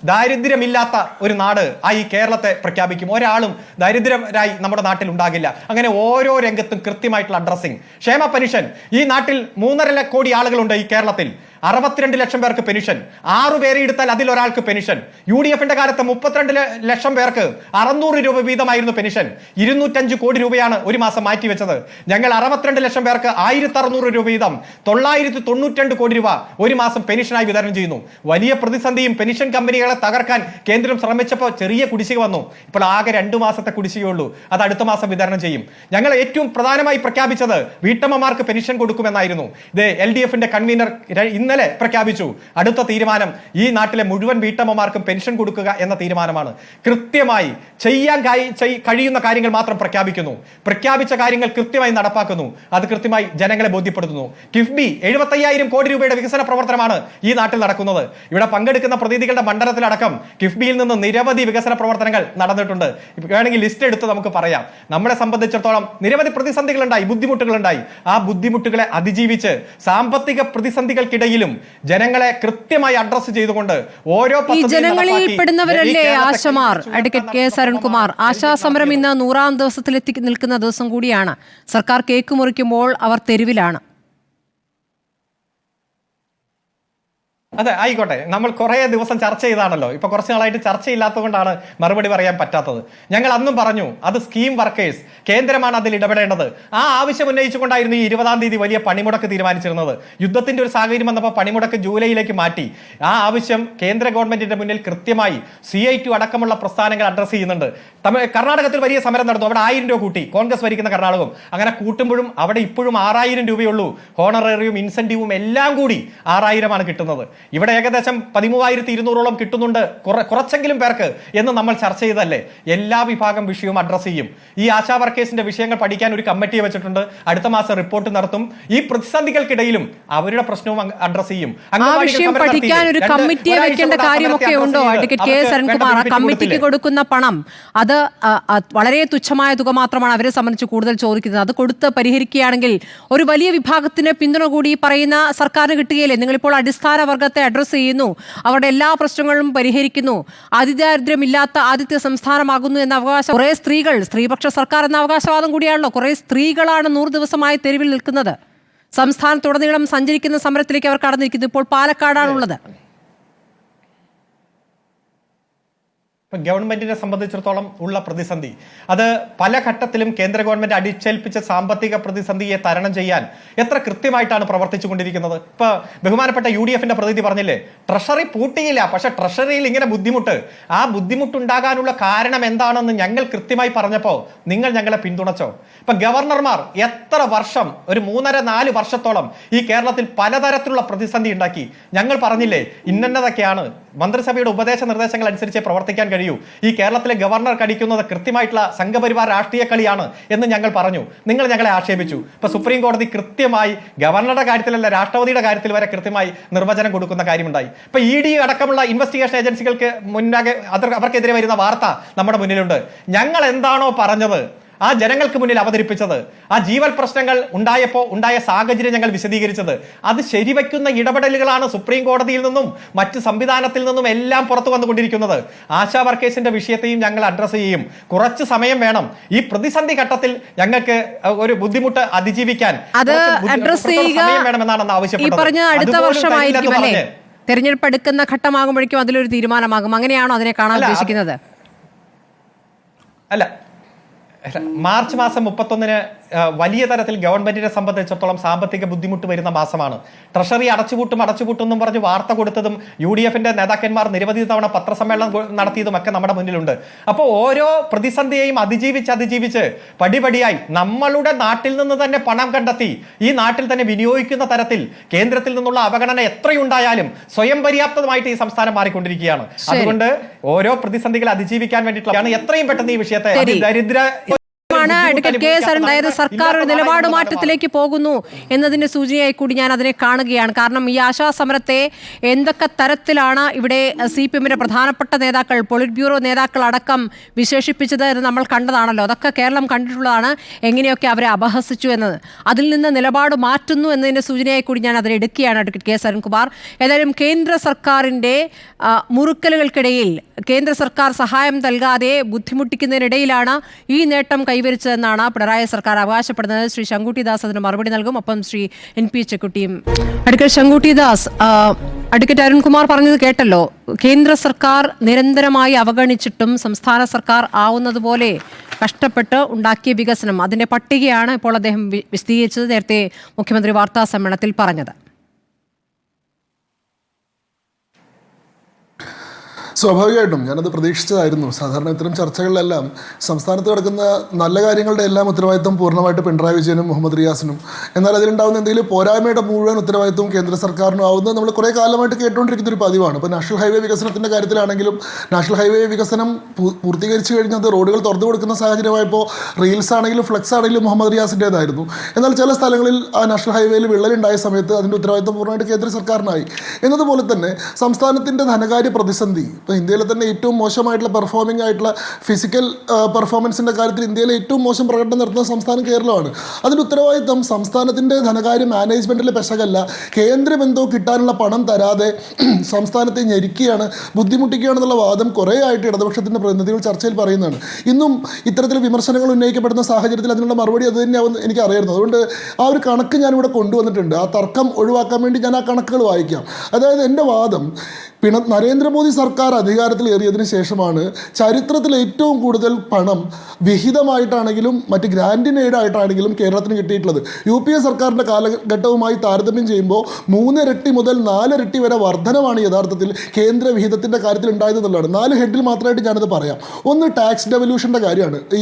ദാരിദ്ര്യമില്ലാത്ത ഒരു നാട് ഈ കേരളത്തെ പ്രഖ്യാപിക്കും. ഒരാളും ദരിദ്രരായി നമ്മുടെ നാട്ടിൽ ഉണ്ടാകില്ല. അങ്ങനെ ഓരോ രംഗത്തും കൃത്യമായിട്ടുള്ള അഡ്രസ്സിംഗ്. ക്ഷേമ പെൻഷൻ ഈ നാട്ടിൽ 3.5 കോടി ആളുകളുണ്ട്. ഈ കേരളത്തിൽ 62 ലക്ഷം പേർക്ക് പെൻഷൻ. 6 പേരെ എടുത്താൽ അതിൽ ഒരാൾക്ക് പെൻഷൻ. UDFന്റെ കാലത്ത് 32 ലക്ഷം പേർക്ക് 600 രൂപ വീതമായിരുന്നു പെൻഷൻ. 205 കോടി രൂപയാണ് ഒരു മാസം മാറ്റിവെച്ചത്. ഞങ്ങൾ 62 ലക്ഷം പേർക്ക് 1600 രൂപ വീതം 992 കോടി രൂപ ഒരു മാസം പെൻഷനായി വിതരണം ചെയ്യുന്നു. വലിയ പ്രതിസന്ധിയും പെൻഷൻ കമ്പനികളെ തകർക്കാൻ കേന്ദ്രം ശ്രമിച്ചപ്പോൾ ചെറിയ കുടിശ്ശിക വന്നു. ഇപ്പോൾ ആകെ 2 മാസത്തെ കുടിശ്ശികയുള്ളൂ. അത് അടുത്ത മാസം വിതരണം ചെയ്യും. ഞങ്ങൾ ഏറ്റവും പ്രധാനമായി പ്രഖ്യാപിച്ചത് വീട്ടമ്മമാർക്ക് പെൻഷൻ കൊടുക്കുമെന്നായിരുന്നു. ഇത് LDFന്റെ കൺവീനർ ഇന്നലെ പ്രഖ്യാപിച്ചു. അടുത്ത തീരുമാനം ഈ നാട്ടിലെ മുഴുവൻ വീട്ടമ്മമാർക്കും പെൻഷൻ കൊടുക്കുക എന്ന തീരുമാനമാണ്. കൃത്യമായി ചെയ്യാൻ കഴിയുന്ന കാര്യങ്ങൾ മാത്രം പ്രഖ്യാപിക്കുന്നു. പ്രഖ്യാപിച്ച കാര്യങ്ങൾ കൃത്യമായി നടപ്പാക്കുന്നു. അത് കൃത്യമായി ജനങ്ങളെ ബോധ്യപ്പെടുത്തുന്നു. കിഫ്ബി 75,000 കോടി രൂപയുടെ വികസന പ്രവർത്തനമാണ് ഈ നാട്ടിൽ നടക്കുന്നത്. ഇവിടെ പങ്കെടുക്കുന്ന പ്രതിനിധികളുടെ മണ്ഡലത്തിലടക്കം കിഫ്ബിയിൽ നിന്ന് നിരവധി വികസന പ്രവർത്തനങ്ങൾ നടന്നിട്ടുണ്ട്. വേണമെങ്കിൽ ലിസ്റ്റ് എടുത്ത് നമുക്ക് പറയാം. നമ്മളെ സംബന്ധിച്ചിടത്തോളം നിരവധി പ്രതിസന്ധികളുണ്ടായി, ബുദ്ധിമുട്ടുകളുണ്ടായി. ആ ബുദ്ധിമുട്ടുകളെ അതിജീവിച്ച് സാമ്പത്തിക പ്രതിസന്ധികൾക്കിടയിലും ജനങ്ങളെ കൃത്യമായി അഡ്രസ് ചെയ്തുകൊണ്ട് ഓരോ ജനങ്ങളിൽ പെടുന്നവരല്ലേ ആശമാർ. അഡ്വക്കേറ്റ് കെ അരുൺകുമാർ, ആശാസമരം ഇന്ന് 100-ാം ദിവസത്തിലെത്തി നിൽക്കുന്ന ദിവസം കൂടിയാണ്. സർക്കാർ കേക്ക് മുറിക്കുമ്പോൾ അവർ തെരുവിലാണ്. അതെ, ആയിക്കോട്ടെ. നമ്മൾ കുറെ ദിവസം ചർച്ച ചെയ്താണല്ലോ. ഇപ്പൊ കുറച്ച് നാളായിട്ട് ചർച്ചയില്ലാത്തതുകൊണ്ടാണ് മറുപടി പറയാൻ പറ്റാത്തത്. ഞങ്ങൾ അന്നും പറഞ്ഞു അത് സ്കീം വർക്കേഴ്സ്, കേന്ദ്രമാണ് അതിൽ ഇടപെടേണ്ടത്. ആ ആവശ്യം ഉന്നയിച്ചുകൊണ്ടായിരുന്നു ഈ 20-ാം തീയതി വലിയ പണിമുടക്ക് തീരുമാനിച്ചിരുന്നത്. യുദ്ധത്തിന്റെ ഒരു സാഹചര്യം വന്നപ്പോൾ പണിമുടക്ക് ജൂലൈയിലേക്ക് മാറ്റി. ആ ആവശ്യം കേന്ദ്ര ഗവൺമെന്റിന്റെ മുന്നിൽ കൃത്യമായി CI2 അടക്കമുള്ള പ്രസ്ഥാനങ്ങൾ അഡ്രസ് ചെയ്യുന്നുണ്ട്. കർണാടകത്തിൽ വലിയ സമരം നടന്നു. അവിടെ 1000 രൂപ കൂട്ടി, കോൺഗ്രസ് ഭരിക്കുന്ന കർണാടകം. അങ്ങനെ കൂട്ടുമ്പോഴും അവിടെ ഇപ്പോഴും 6000 രൂപയുള്ളൂ. ഹോണറേറിയും ഇൻസെന്റീവും എല്ലാം കൂടി 6000 കിട്ടുന്നത്. ഇവിടെ ഏകദേശം 13,200 കിട്ടുന്നുണ്ട് കുറച്ചെങ്കിലും പേർക്ക് എന്ന് നമ്മൾ ചർച്ച ചെയ്തല്ലേ. എല്ലാ വിഭാഗം വിഷയവും അഡ്രസ് ചെയ്യും. ഈ ആശാ വർക്കേഴ്സിന്റെ വിഷയങ്ങൾ പഠിക്കാൻ ഒരു കമ്മിറ്റിയെ വെച്ചിട്ടുണ്ട്. അടുത്ത മാസം റിപ്പോർട്ട് നടത്തും. ഈ പ്രതിസന്ധികൾക്കിടയിലും അവരുടെ പ്രശ്നവും അഡ്രസ് ചെയ്യും. പഠിക്കാൻ ഒരു കമ്മിറ്റിയെ വെക്കേണ്ട കാര്യമൊക്കെ ഉണ്ടോ അഡ്വക്കേറ്റ് കെ അരുൺകുമാർ? ആ കമ്മിറ്റിക്ക് കൊടുക്കുന്ന പണം അത് വളരെ തുച്ഛമായ തുക മാത്രമാണ് അവരെ സംബന്ധിച്ച് കൂടുതൽ ചോദിക്കുന്നത്. അത് കൊടുത്ത് പരിഹരിക്കുകയാണെങ്കിൽ ഒരു വലിയ വിഭാഗത്തിന് പിന്തുണ കൂടി പറയുന്ന സർക്കാരിന് കിട്ടുകയില്ലേ? നിങ്ങളിപ്പോൾ അടിസ്ഥാന വർഗത്തെ അഡ്രസ് ചെയ്യുന്നു, അവരുടെ എല്ലാ പ്രശ്നങ്ങളും പരിഹരിക്കുന്നു, അതിദാരിദ്ര്യമില്ലാത്ത ആദ്യത്തെ സംസ്ഥാനമാകുന്നു എന്ന അവകാശം. കുറെ സ്ത്രീകൾ, സ്ത്രീപക്ഷ സർക്കാർ എന്ന അവകാശവാദം കൂടിയാണല്ലോ. കുറെ സ്ത്രീകളാണ് 100 ദിവസമായി തെരുവിൽ നിൽക്കുന്നത്. സംസ്ഥാനത്തുടനീളം സഞ്ചരിക്കുന്ന സമരത്തിലേക്ക് അവർ കടന്നിരിക്കുന്നത്. ഇപ്പോൾ പാലക്കാടാണുള്ളത്. ഗവൺമെന്റിനെ സംബന്ധിച്ചിടത്തോളം ഉള്ള പ്രതിസന്ധി അത് പല ഘട്ടത്തിലും കേന്ദ്ര ഗവൺമെന്റ് അടിച്ചേൽപ്പിച്ച സാമ്പത്തിക പ്രതിസന്ധിയെ തരണം ചെയ്യാൻ എത്ര കൃത്യമായിട്ടാണ് പ്രവർത്തിച്ചുകൊണ്ടിരിക്കുന്നത്. ഇപ്പൊ ബഹുമാനപ്പെട്ട UDFന്റെ പ്രതിനിധി പറഞ്ഞില്ലേ, ട്രഷറി പൂട്ടിയില്ല, പക്ഷെ ട്രഷറിയിൽ ഇങ്ങനെ ബുദ്ധിമുട്ട്. ആ ബുദ്ധിമുട്ടുണ്ടാകാനുള്ള കാരണം എന്താണെന്ന് ഞങ്ങൾ കൃത്യമായി പറഞ്ഞപ്പോൾ നിങ്ങൾ ഞങ്ങളെ പിന്തുണച്ചോ? ഇപ്പൊ ഗവർണർമാർ എത്ര വർഷം, ഒരു 3.5-4 വർഷത്തോളം ഈ കേരളത്തിൽ പലതരത്തിലുള്ള പ്രതിസന്ധി ഉണ്ടാക്കി. ഞങ്ങൾ പറഞ്ഞില്ലേ ഇന്നതൊക്കെയാണ്, മന്ത്രിസഭയുടെ ഉപദേശ നിർദ്ദേശങ്ങൾ അനുസരിച്ച് പ്രവർത്തിക്കാൻ കഴിയൂ. ഈ കേരളത്തിലെ ഗവർണർ കടിക്കുന്നത് കൃത്യമായിട്ടുള്ള സംഘപരിവാർ രാഷ്ട്രീയ കളിയാണ് എന്ന് ഞങ്ങൾ പറഞ്ഞു. നിങ്ങൾ ഞങ്ങളെ ആക്ഷേപിച്ചു. ഇപ്പൊ സുപ്രീം കോടതി കൃത്യമായി ഗവർണറുടെ കാര്യത്തിലല്ല, രാഷ്ട്രപതിയുടെ കാര്യത്തിൽ വരെ കൃത്യമായി നിർവചനം കൊടുക്കുന്ന കാര്യമുണ്ടായി. ഇപ്പൊ ED അടക്കമുള്ള ഇൻവെസ്റ്റിഗേഷൻ ഏജൻസികൾക്ക് മുന്നാകെ അവർക്കെതിരെ വരുന്ന വാർത്ത നമ്മുടെ മുന്നിലുണ്ട്. ഞങ്ങൾ എന്താണോ പറഞ്ഞത് ആ ജനങ്ങൾക്ക് മുന്നിൽ അവതരിപ്പിച്ചത്, ആ ജീവൽ പ്രശ്നങ്ങൾ ഉണ്ടായപ്പോൾ ഉണ്ടായ സാഹചര്യം ഞങ്ങൾ വിശദീകരിച്ചത്, അത് ശരിവെക്കുന്ന ഇടപെടലുകളാണ് സുപ്രീം കോടതിയിൽ നിന്നും മറ്റ് സംവിധാനത്തിൽ നിന്നും എല്ലാം പുറത്തു വന്നുകൊണ്ടിരിക്കുന്നത്. ആശാ വർക്കേഴ്സിന്റെ വിഷയത്തെയും ഞങ്ങൾ അഡ്രസ് ചെയ്യും. കുറച്ച് സമയം വേണം. ഈ പ്രതിസന്ധി ഘട്ടത്തിൽ ഞങ്ങൾക്ക് ഒരു ബുദ്ധിമുട്ട് അതിജീവിക്കാൻ സമയം വേണമെന്നാണ് ആവശ്യപ്പെട്ടത്. അടുത്ത വർഷമായിരിക്കും അല്ലേ തെരഞ്ഞെടുപ്പ് എടുക്കുന്ന ഘട്ടമാകുമ്പോഴേക്കും അതിലൊരു തീരുമാനമാകും. അങ്ങനെയാണോ അതിനെ കാണാൻ ഉദ്ദേശിക്കുന്നത്? അല്ല, മാർച്ച് മാസം 31-ന് വലിയ തരത്തിൽ ഗവൺമെന്റിനെ സംബന്ധിച്ചിടത്തോളം സാമ്പത്തിക ബുദ്ധിമുട്ട് വരുന്ന മാസമാണ്. ട്രഷറി അടച്ചുപൂട്ടും പറഞ്ഞ് വാർത്ത കൊടുത്തതും UDFന്റെ നേതാക്കന്മാർ നിരവധി തവണ പത്രസമ്മേളനം നടത്തിയതും ഒക്കെ നമ്മുടെ മുന്നിലുണ്ട്. അപ്പോൾ ഓരോ പ്രതിസന്ധിയെയും അതിജീവിച്ച് പടിപടിയായി നമ്മളുടെ നാട്ടിൽ നിന്ന് തന്നെ പണം കണ്ടെത്തി ഈ നാട്ടിൽ തന്നെ വിനിയോഗിക്കുന്ന തരത്തിൽ കേന്ദ്രത്തിൽ നിന്നുള്ള അവഗണന എത്രയുണ്ടായാലും സ്വയം പര്യാപ്തമായിട്ട് ഈ സംസ്ഥാനം മാറിക്കൊണ്ടിരിക്കുകയാണ്. അതുകൊണ്ട് ഓരോ പ്രതിസന്ധികളെ അതിജീവിക്കാൻ വേണ്ടിയിട്ടുള്ളതാണ് എത്രയും പെട്ടെന്ന് ഈ വിഷയത്തെ ദരിദ്ര എങ്ങനെയാണ് അഡ്വക്കേറ്റ് കെ എസ് അരുൺ, അതായത് സർക്കാർ ഒരു നിലപാട് മാറ്റത്തിലേക്ക് പോകുന്നു എന്നതിന്റെ സൂചനയായി കൂടി ഞാൻ അതിനെ കാണുകയാണ്. കാരണം ഈ ആശാസമരത്തെ എന്തൊക്കെ തരത്തിലാണ് ഇവിടെ CPM-ന്റെ പ്രധാനപ്പെട്ട നേതാക്കൾ, പൊളിറ്റ് ബ്യൂറോ നേതാക്കൾ അടക്കം വിശേഷിപ്പിച്ചത് എന്ന് നമ്മൾ കണ്ടതാണല്ലോ. അതൊക്കെ കേരളം കണ്ടിട്ടുള്ളതാണ്, എങ്ങനെയൊക്കെ അവരെ അപഹസിച്ചു എന്നത്. അതിൽ നിന്ന് നിലപാട് മാറ്റുന്നു എന്നതിന്റെ സൂചനയായി കൂടി ഞാൻ അതിനെ എടുക്കുകയാണ് അഡ്വക്കേറ്റ് കെ എസ് അരുൺകുമാർ. ഏതായാലും കേന്ദ്ര സർക്കാരിന്റെ മുറുക്കലുകൾക്കിടയിൽ കേന്ദ്ര സർക്കാർ സഹായം നൽകാതെ ബുദ്ധിമുട്ടിക്കുന്നതിനിടയിലാണ് ഈ നേട്ടം കൈവരിച്ചതെന്നാണ് പിണറായി സർക്കാർ അവകാശപ്പെടുന്നത്. ശ്രീ ശങ്കുട്ടി ദാസ് അതിന് മറുപടി നൽകും. ഒപ്പം ശ്രീ NP ചെക്കുട്ടിയും. അഡ്വക്കേറ്റ് ശങ്കുട്ടി ദാസ്, അഡ്വക്കേറ്റ് അരുൺകുമാർ പറഞ്ഞത് കേട്ടല്ലോ. കേന്ദ്ര സർക്കാർ നിരന്തരമായി അവഗണിച്ചിട്ടും സംസ്ഥാന സർക്കാർ ആവുന്നതുപോലെ കഷ്ടപ്പെട്ട് ഉണ്ടാക്കിയ വികസനം, അതിന്റെ പട്ടികയാണ് ഇപ്പോൾ അദ്ദേഹം വിശദീകരിച്ചത്, നേരത്തെ മുഖ്യമന്ത്രി വാർത്താ സമ്മേളനത്തിൽ പറഞ്ഞത്. സ്വാഭാവികമായിട്ടും ഞാനത് പ്രതീക്ഷിച്ചതായിരുന്നു. സാധാരണ ഇത്തരം ചർച്ചകളിലെല്ലാം സംസ്ഥാനത്ത് കിടക്കുന്ന നല്ല കാര്യങ്ങളുടെ എല്ലാം ഉത്തരവാദിത്വം പൂർണ്ണമായിട്ട് പിണറായി വിജയനും മുഹമ്മദ് റിയാസിനും, എന്നാൽ അതിലുണ്ടാകുന്ന എന്തെങ്കിലും പോരായ്മയുടെ മുഴുവൻ ഉത്തരവാദിത്വം കേന്ദ്ര സർക്കാരിനും ആവുന്നത് നമ്മൾ കുറേ കാലമായിട്ട് കേട്ടുകൊണ്ടിരിക്കുന്ന ഒരു പതിവാണ്. ഇപ്പോൾ നാഷണൽ ഹൈവേ വികസനത്തിൻ്റെ കാര്യത്തിലാണെങ്കിലും നാഷണൽ ഹൈവേ വികസനം പൂർത്തീകരിച്ചു കഴിഞ്ഞത് റോഡുകൾ തുറന്നു കൊടുക്കുന്ന സാഹചര്യമായപ്പോൾ റീൽസ് ആണെങ്കിലും ഫ്ലെക്സ് ആണെങ്കിലും മുഹമ്മദ് റിയാസിൻ്റേതായിരുന്നു. എന്നാൽ ചില സ്ഥലങ്ങളിൽ ആ നാഷണൽ ഹൈവേയിൽ വിള്ളലുണ്ടായ സമയത്ത് അതിൻ്റെ ഉത്തരവാദിത്വം പൂർണ്ണമായിട്ട് കേന്ദ്ര സർക്കാരിനായി. എന്നതുപോലെ തന്നെ സംസ്ഥാനത്തിൻ്റെ ധനകാര്യ പ്രതിസന്ധി, ഇപ്പോൾ ഇന്ത്യയിലെ തന്നെ ഏറ്റവും മോശമായിട്ടുള്ള പെർഫോമിംഗ് ആയിട്ടുള്ള ഫിസിക്കൽ പെർഫോമൻസിൻ്റെ കാര്യത്തിൽ ഇന്ത്യയിലെ ഏറ്റവും മോശം പ്രകടനം നടത്തുന്ന സംസ്ഥാനം കേരളമാണ്. അതിൻ്റെ ഉത്തരവാദിത്തം സംസ്ഥാനത്തിൻ്റെ ധനകാര്യ മാനേജ്മെൻറ്റിലെ പെശകല്ല, കേന്ദ്രം എന്തോ കിട്ടാനുള്ള പണം തരാതെ സംസ്ഥാനത്തെ ഞെരുക്കിയാണ്, ബുദ്ധിമുട്ടിക്കുകയാണെന്നുള്ള വാദം കുറേ ആയിട്ട് ഇടതുപക്ഷത്തിൻ്റെ പ്രതിനിധികൾ ചർച്ചയിൽ പറയുന്നതാണ്. ഇന്നും ഇത്തരത്തിൽ വിമർശനങ്ങൾ ഉന്നയിക്കപ്പെടുന്ന സാഹചര്യത്തിൽ അതിനുള്ള മറുപടി അത് തന്നെയാവും എനിക്കറിയായിരുന്നു. അതുകൊണ്ട് ആ ഒരു കണക്ക് ഞാനിവിടെ കൊണ്ടുവന്നിട്ടുണ്ട്. ആ തർക്കം ഒഴിവാക്കാൻ വേണ്ടി ഞാൻ ആ കണക്കുകൾ വായിക്കാം. അതായത് എൻ്റെ വാദം, നരേന്ദ്രമോദി സർക്കാർ അധികാരത്തിലേറിയതിനു ശേഷമാണ് ചരിത്രത്തിൽ ഏറ്റവും കൂടുതൽ പണം വിഹിതമായിട്ടാണെങ്കിലും മറ്റ് ഗ്രാൻഡ് എയ്ഡ് ആയിട്ടാണെങ്കിലും കേരളത്തിന് കിട്ടിയിട്ടുള്ളത്. UPA സർക്കാരിൻ്റെ കാലഘട്ടവുമായി താരതമ്യം ചെയ്യുമ്പോൾ 3 ഇരട്ടി മുതൽ 4 ഇരട്ടി വരെ വർധനമാണ് യഥാർത്ഥത്തിൽ കേന്ദ്ര വിഹിതത്തിൻ്റെ കാര്യത്തിൽ ഉണ്ടായതെന്നുള്ളതാണ്. 4 ഹെഡിൽ മാത്രമായിട്ട് ഞാനത് പറയാം. ഒന്ന് ടാക്സ് ഡെവല്യൂഷൻ്റെ കാര്യമാണ്, ഈ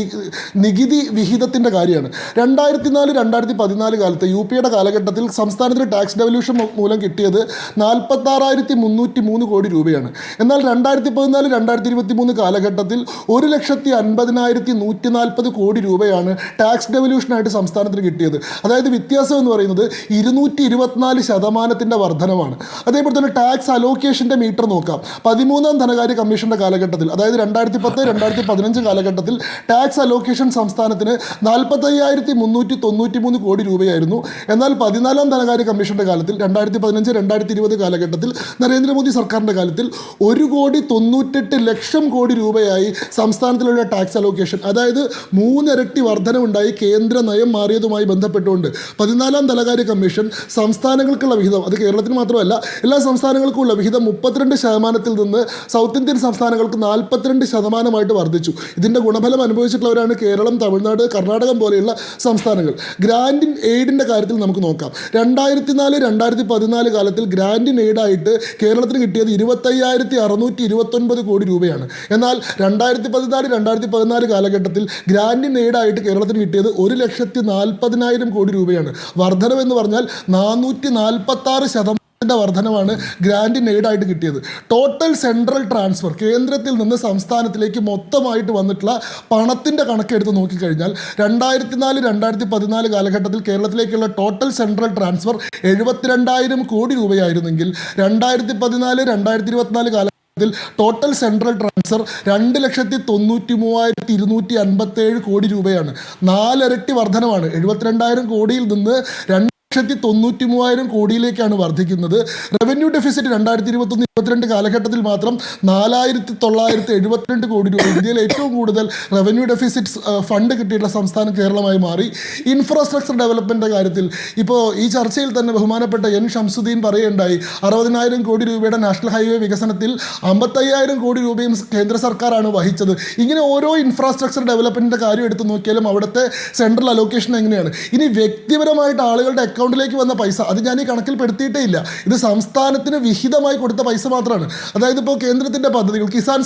നികുതി വിഹിതത്തിൻ്റെ കാര്യമാണ്. 2004-2014 കാലത്ത് UPA-യുടെ കാലഘട്ടത്തിൽ സംസ്ഥാനത്തിന് ടാക്സ് ഡെവല്യൂഷൻ മൂലം കിട്ടിയത് 46,303 കോടി രൂപയാണ്. എന്നാൽ 2014-2023 കാലഘട്ടത്തിൽ 1,50,140 കോടി രൂപയാണ് ടാക്സ് ഡെവല്യൂഷനായിട്ട് സംസ്ഥാനത്തിന് കിട്ടിയത്. അതായത് വ്യത്യാസം എന്ന് പറയുന്നത് 224% വർധനമാണ്. അതേപോലെ തന്നെ ടാക്സ് അലോക്കേഷൻ്റെ മീറ്റർ നോക്കാം. 13ാം ധനകാര്യ കമ്മീഷൻ്റെ കാലഘട്ടത്തിൽ, അതായത് 2010-2015 കാലഘട്ടത്തിൽ ടാക്സ് അലോക്കേഷൻ സംസ്ഥാനത്തിന് 45,393 കോടി രൂപയായിരുന്നു. എന്നാൽ 14ാം ധനകാര്യ കമ്മീഷൻ്റെ കാലത്തിൽ 2015-2020 കാലഘട്ടത്തിൽ നരേന്ദ്രമോദി സർക്കാരിൻ്റെ കാലത്തിൽ 1,98,00,000 കോടി രൂപയായി സംസ്ഥാനത്തിലുള്ള ടാക്സ് അലോക്കേഷൻ. അതായത് 3 ഇരട്ടി വർധനവുണ്ടായി കേന്ദ്ര നയം മാറിയതുമായി ബന്ധപ്പെട്ടുകൊണ്ട് 14ാം ധനകാര്യ കമ്മീഷൻ സംസ്ഥാനങ്ങൾക്കുള്ള വിഹിതം, അത് കേരളത്തിന് മാത്രമല്ല എല്ലാ സംസ്ഥാനങ്ങൾക്കുമുള്ള വിഹിതം 32% നിന്ന് സൗത്ത് ഇന്ത്യൻ സംസ്ഥാനങ്ങൾക്ക് 42% വർദ്ധിച്ചു. ഇതിൻ്റെ ഗുണഫലം അനുഭവിച്ചിട്ടുള്ളവരാണ് കേരളം, തമിഴ്നാട്, കർണാടകം പോലെയുള്ള സംസ്ഥാനങ്ങൾ. ഗ്രാൻഡ് എയ്ഡിൻ്റെ കാര്യത്തിൽ നമുക്ക് നോക്കാം. 2004-2014 കാലത്തിൽ ഗ്രാൻഡ് എയ്ഡായിട്ട് കേരളത്തിന് കിട്ടിയത് 25,629 കോടി രൂപയാണ്. എന്നാൽ 2014-2014 കാലഘട്ടത്തിൽ ഗ്രാൻഡ് എയ്ഡായിട്ട് കേരളത്തിന് കിട്ടിയത് 1,40,40,000 കോടി രൂപയാണ്. വർധനവെന്ന് പറഞ്ഞാൽ 446% വർധനമാണ് ഗ്രാൻഡ് എയ്ഡായിട്ട് കിട്ടിയത്. ടോട്ടൽ സെൻട്രൽ ട്രാൻസ്ഫർ, കേന്ദ്രത്തിൽ നിന്ന് സംസ്ഥാനത്തിലേക്ക് മൊത്തമായിട്ട് വന്നിട്ടുള്ള പണത്തിൻ്റെ കണക്കെടുത്ത് നോക്കിക്കഴിഞ്ഞാൽ 2004-2014 കാലഘട്ടത്തിൽ കേരളത്തിലേക്കുള്ള ടോട്ടൽ സെൻട്രൽ ട്രാൻസ്ഫർ 72,000 കോടി രൂപയായിരുന്നെങ്കിൽ 2014-2024 കാലഘട്ടത്തിൽ ടോട്ടൽ സെൻട്രൽ ട്രാൻസ്ഫർ 2,93,257 കോടി രൂപയാണ്. 4 ഇരട്ടി വർധനമാണ്. 72,000 കോടിയിൽ നിന്ന് 2,93,000 കോടിയിലേക്കാണ് വർദ്ധിക്കുന്നത്. റവന്യൂ ഡെഫിസിറ്റ് 2021-22 കാലഘട്ടത്തിൽ മാത്രം 4,972 കോടി രൂപ. ഇന്ത്യയിൽ ഏറ്റവും കൂടുതൽ റവന്യൂ ഡെഫിസിറ്റ് ഫണ്ട് കിട്ടിയിട്ടുള്ള സംസ്ഥാനം കേരളമായി മാറി. ഇൻഫ്രാസ്ട്രക്ചർ ഡെവലപ്മെൻറ്റിൻ്റെ കാര്യത്തിൽ ഇപ്പോൾ ഈ ചർച്ചയിൽ തന്നെ ബഹുമാനപ്പെട്ട N. ഷംസുദ്ദീൻ പറയുകയുണ്ടായി, 60,000 കോടി രൂപയുടെ നാഷണൽ ഹൈവേ വികസനത്തിൽ 55,000 കോടി രൂപയും കേന്ദ്ര സർക്കാരാണ് വഹിച്ചത്. ഇങ്ങനെ ഓരോ ഇൻഫ്രാസ്ട്രക്ചർ ഡെവലപ്മെൻറ്റിൻ്റെ കാര്യം എടുത്ത് നോക്കിയാലും അവിടുത്തെ സെൻട്രൽ അലോക്കേഷൻ എങ്ങനെയാണ്. ഇനി വ്യക്തിപരമായിട്ട് ആളുകളുടെ അക്കൗണ്ടിലേക്ക് വന്ന പൈസ, അത് ഞാൻ ഈ കണക്കിൽ പെടുത്തിയിട്ടേ ഇല്ല. ഇത് സംസ്ഥാനത്തിന് വിഹിതമായി കൊടുത്ത പൈസ മാത്രമാണ്. അതായത് ഇപ്പോൾ കേന്ദ്രത്തിൻ്റെ പദ്ധതികൾ, കിസാൻ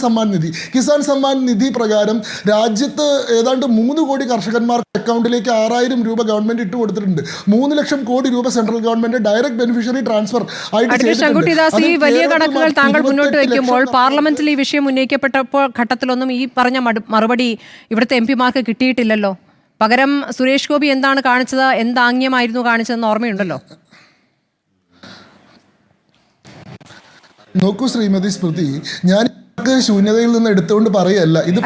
സമ്മാൻ നിധി പ്രകാരം രാജ്യത്ത് ഏതാണ്ട് 3 കോടി കർഷകന്മാർക്ക് അക്കൗണ്ടിലേക്ക് 6,000 രൂപ ഗവൺമെന്റ് ഇട്ട് കൊടുത്തിട്ടുണ്ട്. 3 ലക്ഷം കോടി രൂപ central government direct beneficiary transfer ആയിട്ട്. ശങ്കുട്ടിദാസ്, ഈ വലിയ കണക്കുകൾ താങ്കൾ മുന്നോട്ട് വയ്ക്കുമ്പോൾ പാർലമെന്റിൽ ഈ വിഷയം ഉന്നയിക്കപ്പെട്ടപ്പോൾ ഘട്ടത്തിലൊന്നും ഈ പറഞ്ഞ മറുപടി ഇവിടുത്തെ MP മാർക്ക് കിട്ടിയിട്ടില്ലല്ലോ. പകരം സുരേഷ് ഗോപി എന്താണ് കാണിച്ചത്, എന്താംഗ്യമായിരുന്നു കാണിച്ചതെന്ന് ഓർമ്മയുണ്ടല്ലോ. നോക്കൂ ശ്രീമതി സ്മൃതി, ഞാൻ ശൂന്യതയിൽ നിന്ന് എടുത്തുകൊണ്ട് പറയല്ല, ഇത്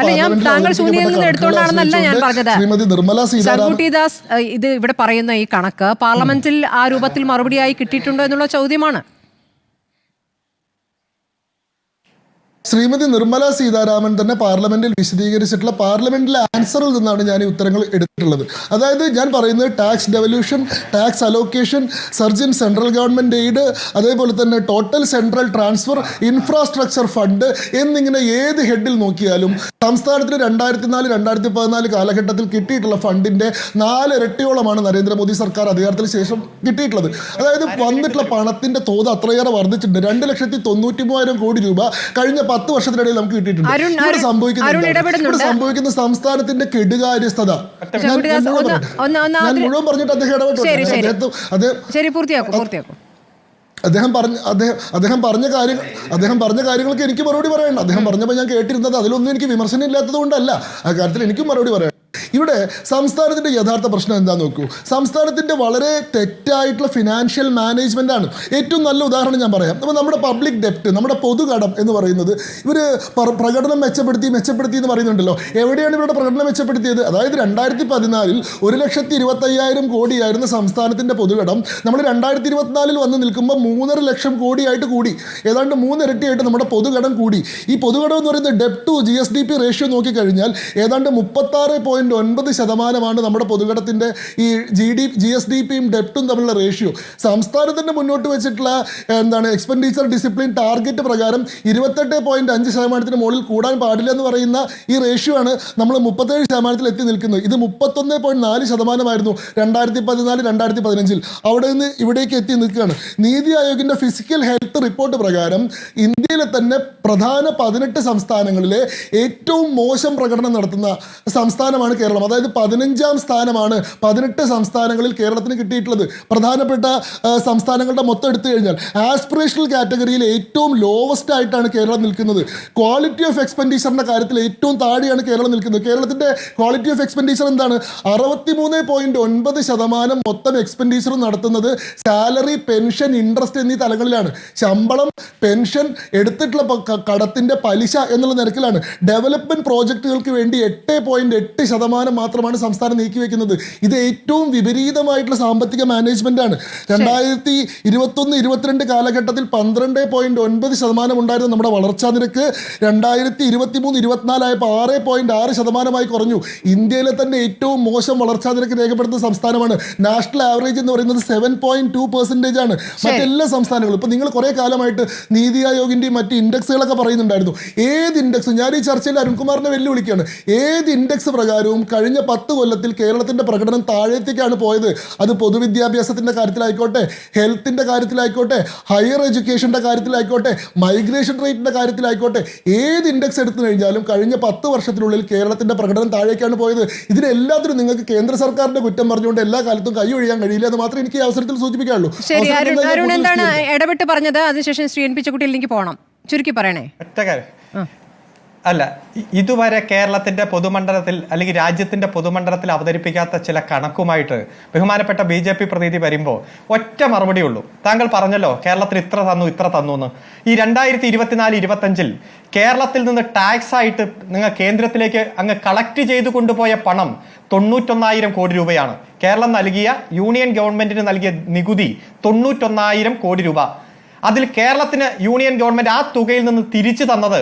താങ്കൾ ശൂന്യതയിൽ നിന്ന് എടുത്തുകൊണ്ടാണെന്നല്ല ഞാൻ പറഞ്ഞത്. ശ്രീമതി നിർമ്മല സീതാരാമൻ ദാസ് ഇത് ഇവിടെ പറയുന്ന ഈ കണക്ക് പാർലമെന്റിൽ ആ രൂപത്തിൽ മറുപടിയായി കിട്ടിയിട്ടുണ്ടോ എന്നുള്ള ചോദ്യമാണ്. ശ്രീമതി നിർമ്മല സീതാരാമൻ തന്നെ പാർലമെന്റിൽ വിശദീകരിച്ചിട്ടുള്ള പാർലമെന്റിലെ ആൻസറിൽ നിന്നാണ് ഞാൻ ഈ ഉത്തരങ്ങൾ എടുത്തിട്ടുള്ളത്. അതായത് ഞാൻ പറയുന്നത് tax devolution, tax allocation, surge in central government aid, അതേപോലെ തന്നെ total central transfer, infrastructure fund എന്നിങ്ങനെ ഏത് ഹെഡിൽ നോക്കിയാലും സംസ്ഥാനത്തിന് 2004-2014 കാലഘട്ടത്തിൽ കിട്ടിയിട്ടുള്ള ഫണ്ടിന്റെ 4 ഇരട്ടിയോളമാണ് നരേന്ദ്രമോദി സർക്കാർ അധികാരത്തിന് ശേഷം കിട്ടിയിട്ടുള്ളത്. അതായത് വന്നിട്ടുള്ള പണത്തിന്റെ തോത് അത്രയേറെ വർദ്ധിച്ചിട്ടുണ്ട്. 2,93,000 കോടി രൂപ കഴിഞ്ഞ 10 വർഷത്തിനിടയിൽ നമുക്ക് കിട്ടിയിട്ടുണ്ട്. ഇവിടെ സംഭവിക്കുന്ന സംസ്ഥാനത്തിന്റെ കെടുകാര്യസ്ഥത ഞാൻ മുഴുവൻ പറഞ്ഞിട്ട് അദ്ദേഹം ഇടപെട്ടു. അദ്ദേഹം പറഞ്ഞ കാര്യങ്ങൾക്ക് എനിക്ക് മറുപടി പറയണ്ട. അദ്ദേഹം പറഞ്ഞപ്പോൾ ഞാൻ കേട്ടിരുന്നത് അതിലൊന്നും എനിക്ക് വിമർശനം ഇല്ലാത്തത് കൊണ്ടല്ല, ആ കാര്യത്തിൽ എനിക്കും മറുപടി പറയാം. ഇവിടെ സംസ്ഥാനത്തിൻ്റെ യഥാർത്ഥ പ്രശ്നം എന്താണെന്ന് നോക്കൂ. സംസ്ഥാനത്തിൻ്റെ വളരെ തെറ്റായിട്ടുള്ള ഫിനാൻഷ്യൽ മാനേജ്മെൻ്റ് ആണ്. ഏറ്റവും നല്ല ഉദാഹരണം ഞാൻ പറയാം. അപ്പോൾ നമ്മുടെ പബ്ലിക് ഡെപ്റ്റ്, നമ്മുടെ പൊതുകടം എന്ന് പറയുന്നത് ഇവർ പ്രകടനം മെച്ചപ്പെടുത്തി എന്ന് പറയുന്നുണ്ടല്ലോ. എവിടെയാണ് ഇവരുടെ പ്രകടനം മെച്ചപ്പെടുത്തിയത്? അതായത് 2014 1,25,000 കോടിയായിരുന്ന സംസ്ഥാനത്തിൻ്റെ പൊതുകടം നമ്മൾ 2024 വന്ന് നിൽക്കുമ്പോൾ 3.5 ലക്ഷം കോടിയായിട്ട് കൂടി. ഏതാണ്ട് 3 ഇരട്ടിയായിട്ട് നമ്മുടെ പൊതുകടം കൂടി. ഈ പൊതുകടം എന്ന് പറയുന്നത് ഡെപ്റ്റ് ടു GSDP റേഷ്യോ നോക്കിക്കഴിഞ്ഞാൽ ഏതാണ്ട് 36.9% നമ്മുടെ പൊതുകടത്തിൻ്റെ ഈ GSDPയും ഡെപ്റ്റും തമ്മിലുള്ള റേഷ്യോ. സംസ്ഥാനത്തിൻ്റെ മുന്നോട്ട് വെച്ചിട്ടുള്ള എക്സ്പെൻഡിച്ചർ ഡിസിപ്ലിൻ ടാർഗറ്റ് പ്രകാരം 28.5% മുകളിൽ കൂടാൻ പാടില്ല എന്ന് പറയുന്ന ഈ റേഷ്യോ ആണ് നമ്മൾ 37% എത്തി നിൽക്കുന്നത്. ഇത് 31.4% 2014-2015. അവിടെ നിന്ന് ഇവിടേക്ക് എത്തി നിൽക്കുകയാണ്. നീതി ആയോഗിൻ്റെ ഫിസിക്കൽ ഹെൽത്ത് റിപ്പോർട്ട് പ്രകാരം ഇന്ത്യയിലെ തന്നെ പ്രധാന 18 സംസ്ഥാനങ്ങളിലെ ഏറ്റവും മോശം പ്രകടനം നടത്തുന്ന സംസ്ഥാനമാണ് കേരളം. അതായത് 15ാം സ്ഥാനമാണ് 18 സംസ്ഥാനങ്ങളിൽ കേരളത്തിന് കിട്ടിയിട്ടുള്ളത്. പ്രധാനപ്പെട്ട സംസ്ഥാനങ്ങളുടെ മൊത്തം എടുത്തു കഴിഞ്ഞാൽ ആസ്പിറേഷണൽ കാറ്റഗറിയിൽ ഏറ്റവും ലോവസ്റ്റ് ആയിട്ടാണ് കേരളം നിൽക്കുന്നത്. ക്വാളിറ്റി ഓഫ് എക്സ്പെൻഡിച്ചറിൻ്റെ കാര്യത്തിൽ ഏറ്റവും താഴെയാണ് കേരളം നിൽക്കുന്നത്. കേരളത്തിൻ്റെ ക്വാളിറ്റി ഓഫ് എക്സ്പെൻഡിച്ചർ എന്താണ്? 63.9% മൊത്തം എക്സ്പെൻഡിച്ചർ നടത്തുന്നത് സാലറി, പെൻഷൻ, ഇൻട്രസ്റ്റ് എന്നീ തലങ്ങളിലാണ്. ശമ്പളം, പെൻഷൻ, എടുത്തിട്ടുള്ള കടത്തിൻ്റെ പലിശ എന്നുള്ള നിരക്കിലാണ്. ഡെവലപ്മെന്റ് പ്രോജക്റ്റുകൾക്ക് വേണ്ടി 8.8% മാത്രമാണ് സംസ്ഥാനം നീക്കിവെക്കുന്നത്. ഇത് ഏറ്റവും വിപരീതമായിട്ടുള്ള സാമ്പത്തിക മാനേജ്മെന്റ് ആണ്. 2021-22 കാലഘട്ടത്തിൽ 12.9% ഉണ്ടായിരുന്ന നമ്മുടെ വളർച്ചാ നിരക്ക് 2023-24 ആയപ്പോൾ 6.6% കുറഞ്ഞു. ഇന്ത്യയിലെ തന്നെ ഏറ്റവും മോശം വളർച്ചാ നിരക്ക് രേഖപ്പെടുത്തുന്ന സംസ്ഥാനമാണ്. നാഷണൽ ആവറേജ് എന്ന് പറയുന്നത് 7.2% ആണ്. മറ്റെല്ലാ സംസ്ഥാനങ്ങളും ഇപ്പം നിങ്ങൾ കുറേ കാലമായിട്ട് നീതി ആയോഗിൻ്റെയും മറ്റ് ഇൻഡെക്സുകളൊക്കെ പറയുന്നുണ്ടായിരുന്നു. ഏത് ഇൻഡെക്സും, ഞാൻ ഈ ചർച്ചയിൽ അരുൺകുമാറിനെ വെല്ലുവിളിക്കുകയാണ്, ഏത് ഇൻഡെക്സ് പ്രകാരവും കഴിഞ്ഞ 10 കൊല്ലത്തിൽ കേരളത്തിൻ്റെ പ്രകടനം താഴേത്തേക്കാണ് പോയത്. അത് പൊതുവിദ്യാഭ്യാസത്തിൻ്റെ കാര്യത്തിലായിക്കോട്ടെ, ഹെൽത്തിൻ്റെ കാര്യത്തിലായിക്കോട്ടെ, ഹയർ എഡ്യൂക്കേഷൻ്റെ കാര്യത്തിലായിക്കോട്ടെ, മൈഗ്രേഷൻ റേറ്റിൻ്റെ കാര്യത്തിലായിക്കോട്ടെ, ഏത് ഇൻഡെക്സ് എടുത്തു കഴിഞ്ഞാലും കഴിഞ്ഞ 10 വർഷത്തിനുള്ളിൽ കേരളത്തിൻ്റെ പ്രകടനം താഴേക്കാണ് പോയത്. ഇതിനെല്ലാത്തിനും നിങ്ങൾക്ക് കേന്ദ്ര സർക്കാരിൻ്റെ കുറ്റം പറഞ്ഞുകൊണ്ട് എല്ലാ കാലത്തും കൈ ഒഴിയാൻ കഴിയില്ല എന്ന് മാത്രമേ എനിക്ക് ഈ അവസരത്തിൽ സൂചിപ്പിക്കാനുള്ളൂ. ശരി, അരുൺ എന്താണ് ഇടപെട്ട് പറഞ്ഞത്? അതിനുശേഷം ശ്രീ എൻ പി ചെക്കുട്ടിയിലേക്ക് പോകണം. ചുരുക്കി പറയണേ. അല്ല, ഇതുവരെ കേരളത്തിന്റെ പൊതുമണ്ഡലത്തിൽ അല്ലെങ്കിൽ രാജ്യത്തിന്റെ പൊതുമണ്ഡലത്തിൽ അവതരിപ്പിക്കാത്ത ചില കണക്കുമായിട്ട് ബഹുമാനപ്പെട്ട BJP പ്രതിനിധി വരുമ്പോൾ ഒറ്റ മറുപടി ഉള്ളൂ. താങ്കൾ പറഞ്ഞല്ലോ കേരളത്തിൽ ഇത്ര തന്നു എന്ന്. ഈ 2024-25 കേരളത്തിൽ നിന്ന് ടാക്സ് ആയിട്ട് നിങ്ങൾ കേന്ദ്രത്തിലേക്ക് അങ്ങ് കളക്ട് ചെയ്ത് കൊണ്ടുപോയ പണം 91,000 കോടി രൂപയാണ്. കേരളം നൽകിയ, യൂണിയൻ ഗവൺമെന്റിന് നൽകിയ നികുതി 91,000 കോടി രൂപ. അതിൽ കേരളത്തിന് യൂണിയൻ ഗവൺമെന്റ് ആ തുകയിൽ നിന്ന് തിരിച്ചു തന്നത്